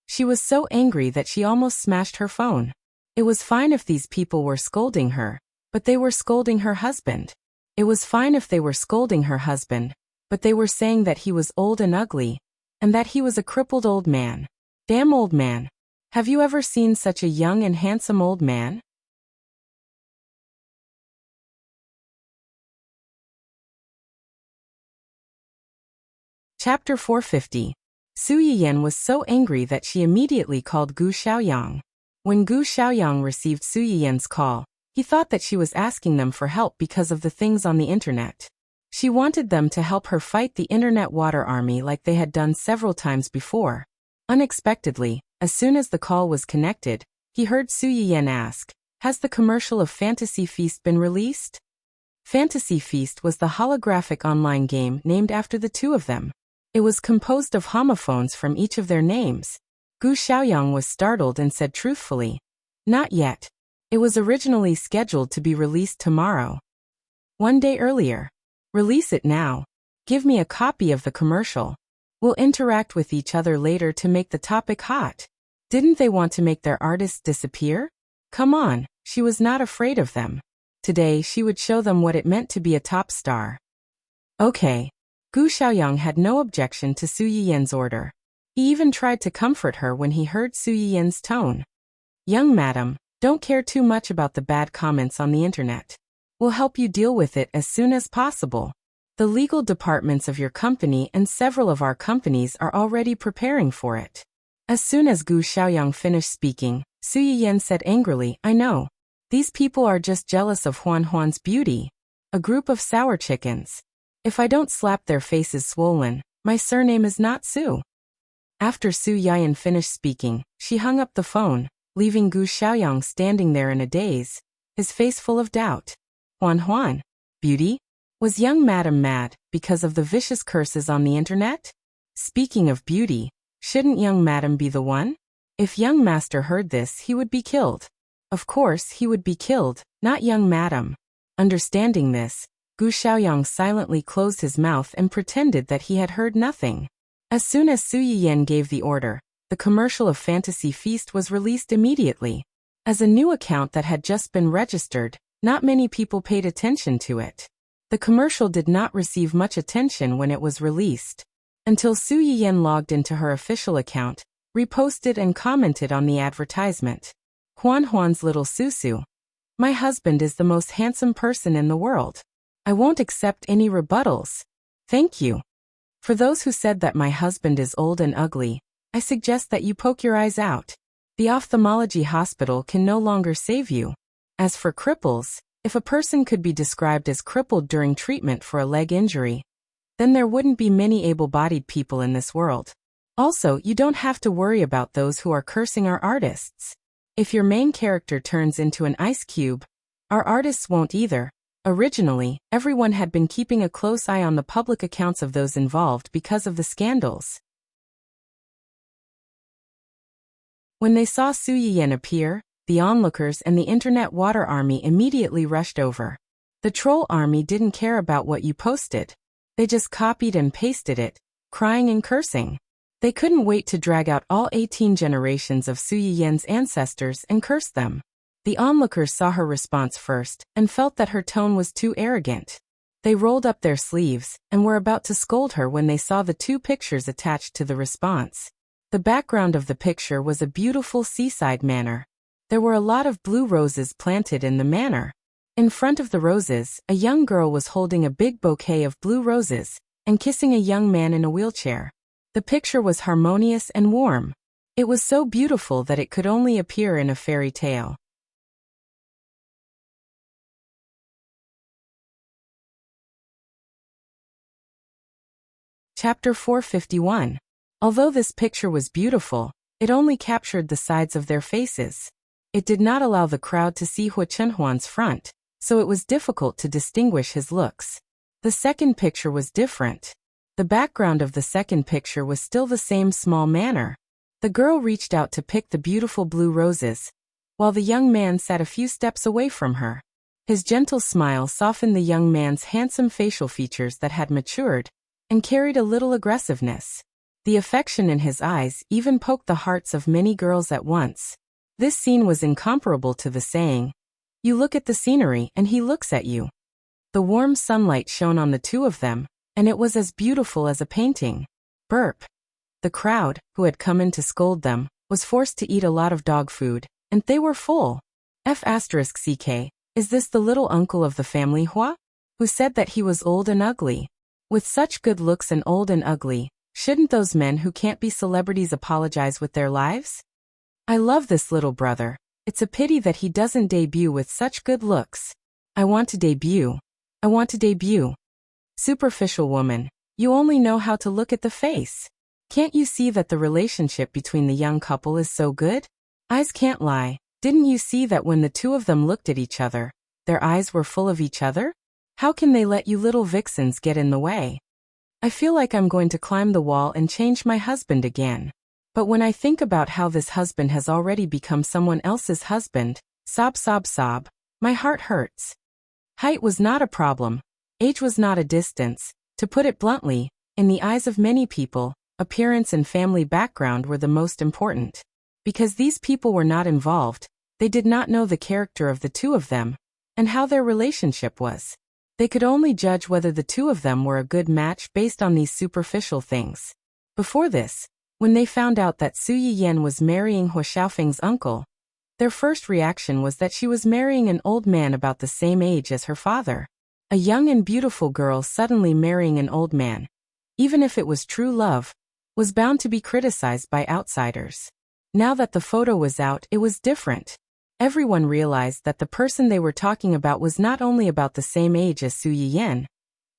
she was so angry that she almost smashed her phone. It was fine if these people were scolding her, but they were scolding her husband. It was fine if they were scolding her husband, but they were saying that he was old and ugly, and that he was a crippled old man. Damn old man. Have you ever seen such a young and handsome old man? Chapter 450. Su Yiyan was so angry that she immediately called Gu Xiaoyang. When Gu Xiaoyang received Su Yiyan's call, he thought that she was asking them for help because of the things on the internet. She wanted them to help her fight the internet water army like they had done several times before. Unexpectedly, as soon as the call was connected, he heard Su Yiyan ask, "Has the commercial of Fantasy Feast been released?" Fantasy Feast was the holographic online game named after the two of them. It was composed of homophones from each of their names. Gu Xiaoyang was startled and said truthfully, "Not yet. It was originally scheduled to be released tomorrow." One day earlier. "Release it now. Give me a copy of the commercial. We'll interact with each other later to make the topic hot." Didn't they want to make their artists disappear? Come on, she was not afraid of them. Today she would show them what it meant to be a top star. Okay. Gu Xiaoyang had no objection to Su Yiyan's order. He even tried to comfort her when he heard Su Yiyan's tone. "Young madam, don't care too much about the bad comments on the internet. We'll help you deal with it as soon as possible. The legal departments of your company and several of our companies are already preparing for it." As soon as Gu Xiaoyang finished speaking, Su Yiyan said angrily, "I know. These people are just jealous of Huan's beauty. A group of sour chickens. If I don't slap their faces swollen, my surname is not Su." After Su Yiyan finished speaking, she hung up the phone, leaving Gu Xiaoyang standing there in a daze, his face full of doubt. Huan, beauty? Was young madam mad because of the vicious curses on the internet? Speaking of beauty, shouldn't young madam be the one? If young master heard this, he would be killed. Of course, he would be killed, not young madam. Understanding this, Gu Xiaoyang silently closed his mouth and pretended that he had heard nothing. As soon as Su Yiyan gave the order, the commercial of Fantasy Feast was released immediately. As a new account that had just been registered, not many people paid attention to it. The commercial did not receive much attention when it was released, until Su Yiyan logged into her official account, reposted and commented on the advertisement. Huan's little Susu. My husband is the most handsome person in the world. I won't accept any rebuttals. Thank you. For those who said that my husband is old and ugly, I suggest that you poke your eyes out. The ophthalmology hospital can no longer save you. As for cripples, if a person could be described as crippled during treatment for a leg injury, then there wouldn't be many able-bodied people in this world. Also, you don't have to worry about those who are cursing our artists. If your main character turns into an ice cube, our artists won't either. Originally, everyone had been keeping a close eye on the public accounts of those involved because of the scandals. When they saw Su Yiyan appear, the onlookers and the internet water army immediately rushed over. The troll army didn't care about what you posted. They just copied and pasted it, crying and cursing. They couldn't wait to drag out all 18 generations of Su Yiyan's ancestors and curse them. The onlookers saw her response first and felt that her tone was too arrogant. They rolled up their sleeves and were about to scold her when they saw the two pictures attached to the response. The background of the picture was a beautiful seaside manor. There were a lot of blue roses planted in the manor. In front of the roses, a young girl was holding a big bouquet of blue roses and kissing a young man in a wheelchair. The picture was harmonious and warm. It was so beautiful that it could only appear in a fairy tale. Chapter 451. Although this picture was beautiful, it only captured the sides of their faces. It did not allow the crowd to see Huan's front, so it was difficult to distinguish his looks. The second picture was different. The background of the second picture was still the same small manor. The girl reached out to pick the beautiful blue roses, while the young man sat a few steps away from her. His gentle smile softened the young man's handsome facial features that had matured and carried a little aggressiveness. The affection in his eyes even poked the hearts of many girls at once. This scene was incomparable to the saying, "You look at the scenery and he looks at you." The warm sunlight shone on the two of them, and it was as beautiful as a painting. Burp. The crowd, who had come in to scold them, was forced to eat a lot of dog food, and they were full. F***ck, is this the little uncle of the family Hua? Who said that he was old and ugly? With such good looks and old and ugly, shouldn't those men who can't be celebrities apologize with their lives? I love this little brother. It's a pity that he doesn't debut with such good looks. I want to debut. I want to debut. Superficial woman, you only know how to look at the face. Can't you see that the relationship between the young couple is so good? Eyes can't lie. Didn't you see that when the two of them looked at each other, their eyes were full of each other? How can they let you little vixens get in the way? I feel like I'm going to climb the wall and change my husband again. But when I think about how this husband has already become someone else's husband, sob sob sob, my heart hurts. Height was not a problem. Age was not a distance. To put it bluntly, in the eyes of many people, appearance and family background were the most important. Because these people were not involved, they did not know the character of the two of them, and how their relationship was. They could only judge whether the two of them were a good match based on these superficial things. Before this, when they found out that Su Yiyan was marrying Hua Xiaofeng's uncle, their first reaction was that she was marrying an old man about the same age as her father. A young and beautiful girl suddenly marrying an old man, even if it was true love, was bound to be criticized by outsiders. Now that the photo was out, it was different. Everyone realized that the person they were talking about was not only about the same age as Su Yiyan,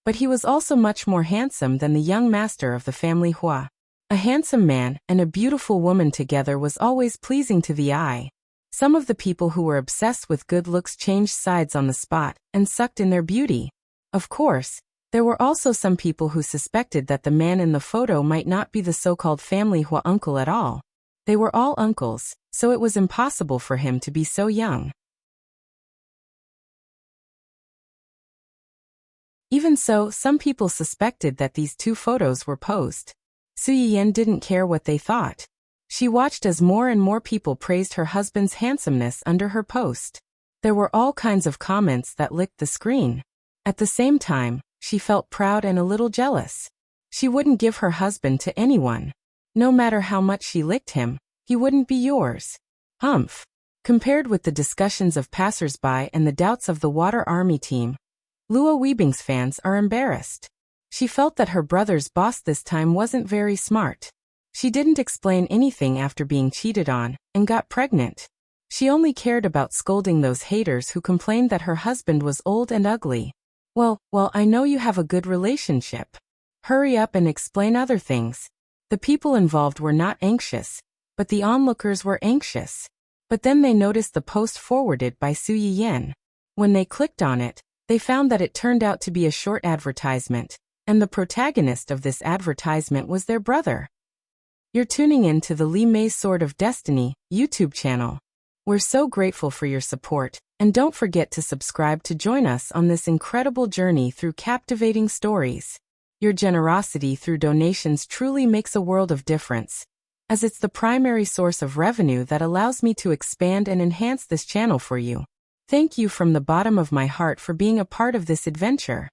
but he was also much more handsome than the young master of the family Hua. A handsome man and a beautiful woman together was always pleasing to the eye. Some of the people who were obsessed with good looks changed sides on the spot and sucked in their beauty. Of course, there were also some people who suspected that the man in the photo might not be the so-called family Hua uncle at all. They were all uncles, so it was impossible for him to be so young. Even so, some people suspected that these two photos were posed. Su Yiyan didn't care what they thought. She watched as more and more people praised her husband's handsomeness under her post. There were all kinds of comments that licked the screen. At the same time, she felt proud and a little jealous. She wouldn't give her husband to anyone. No matter how much she licked him, he wouldn't be yours. Humph. Compared with the discussions of passers-by and the doubts of the Water Army team, Luo Weibing's fans are embarrassed. She felt that her brother's boss this time wasn't very smart. She didn't explain anything after being cheated on and got pregnant. She only cared about scolding those haters who complained that her husband was old and ugly. Well, I know you have a good relationship. Hurry up and explain other things. The people involved were not anxious, but the onlookers were anxious. But then they noticed the post forwarded by Su Yiyan. When they clicked on it, they found that it turned out to be a short advertisement, and the protagonist of this advertisement was their brother. You're tuning in to the Li Mei's Sword of Destiny YouTube channel. We're so grateful for your support, and don't forget to subscribe to join us on this incredible journey through captivating stories. Your generosity through donations truly makes a world of difference, as it's the primary source of revenue that allows me to expand and enhance this channel for you. Thank you from the bottom of my heart for being a part of this adventure.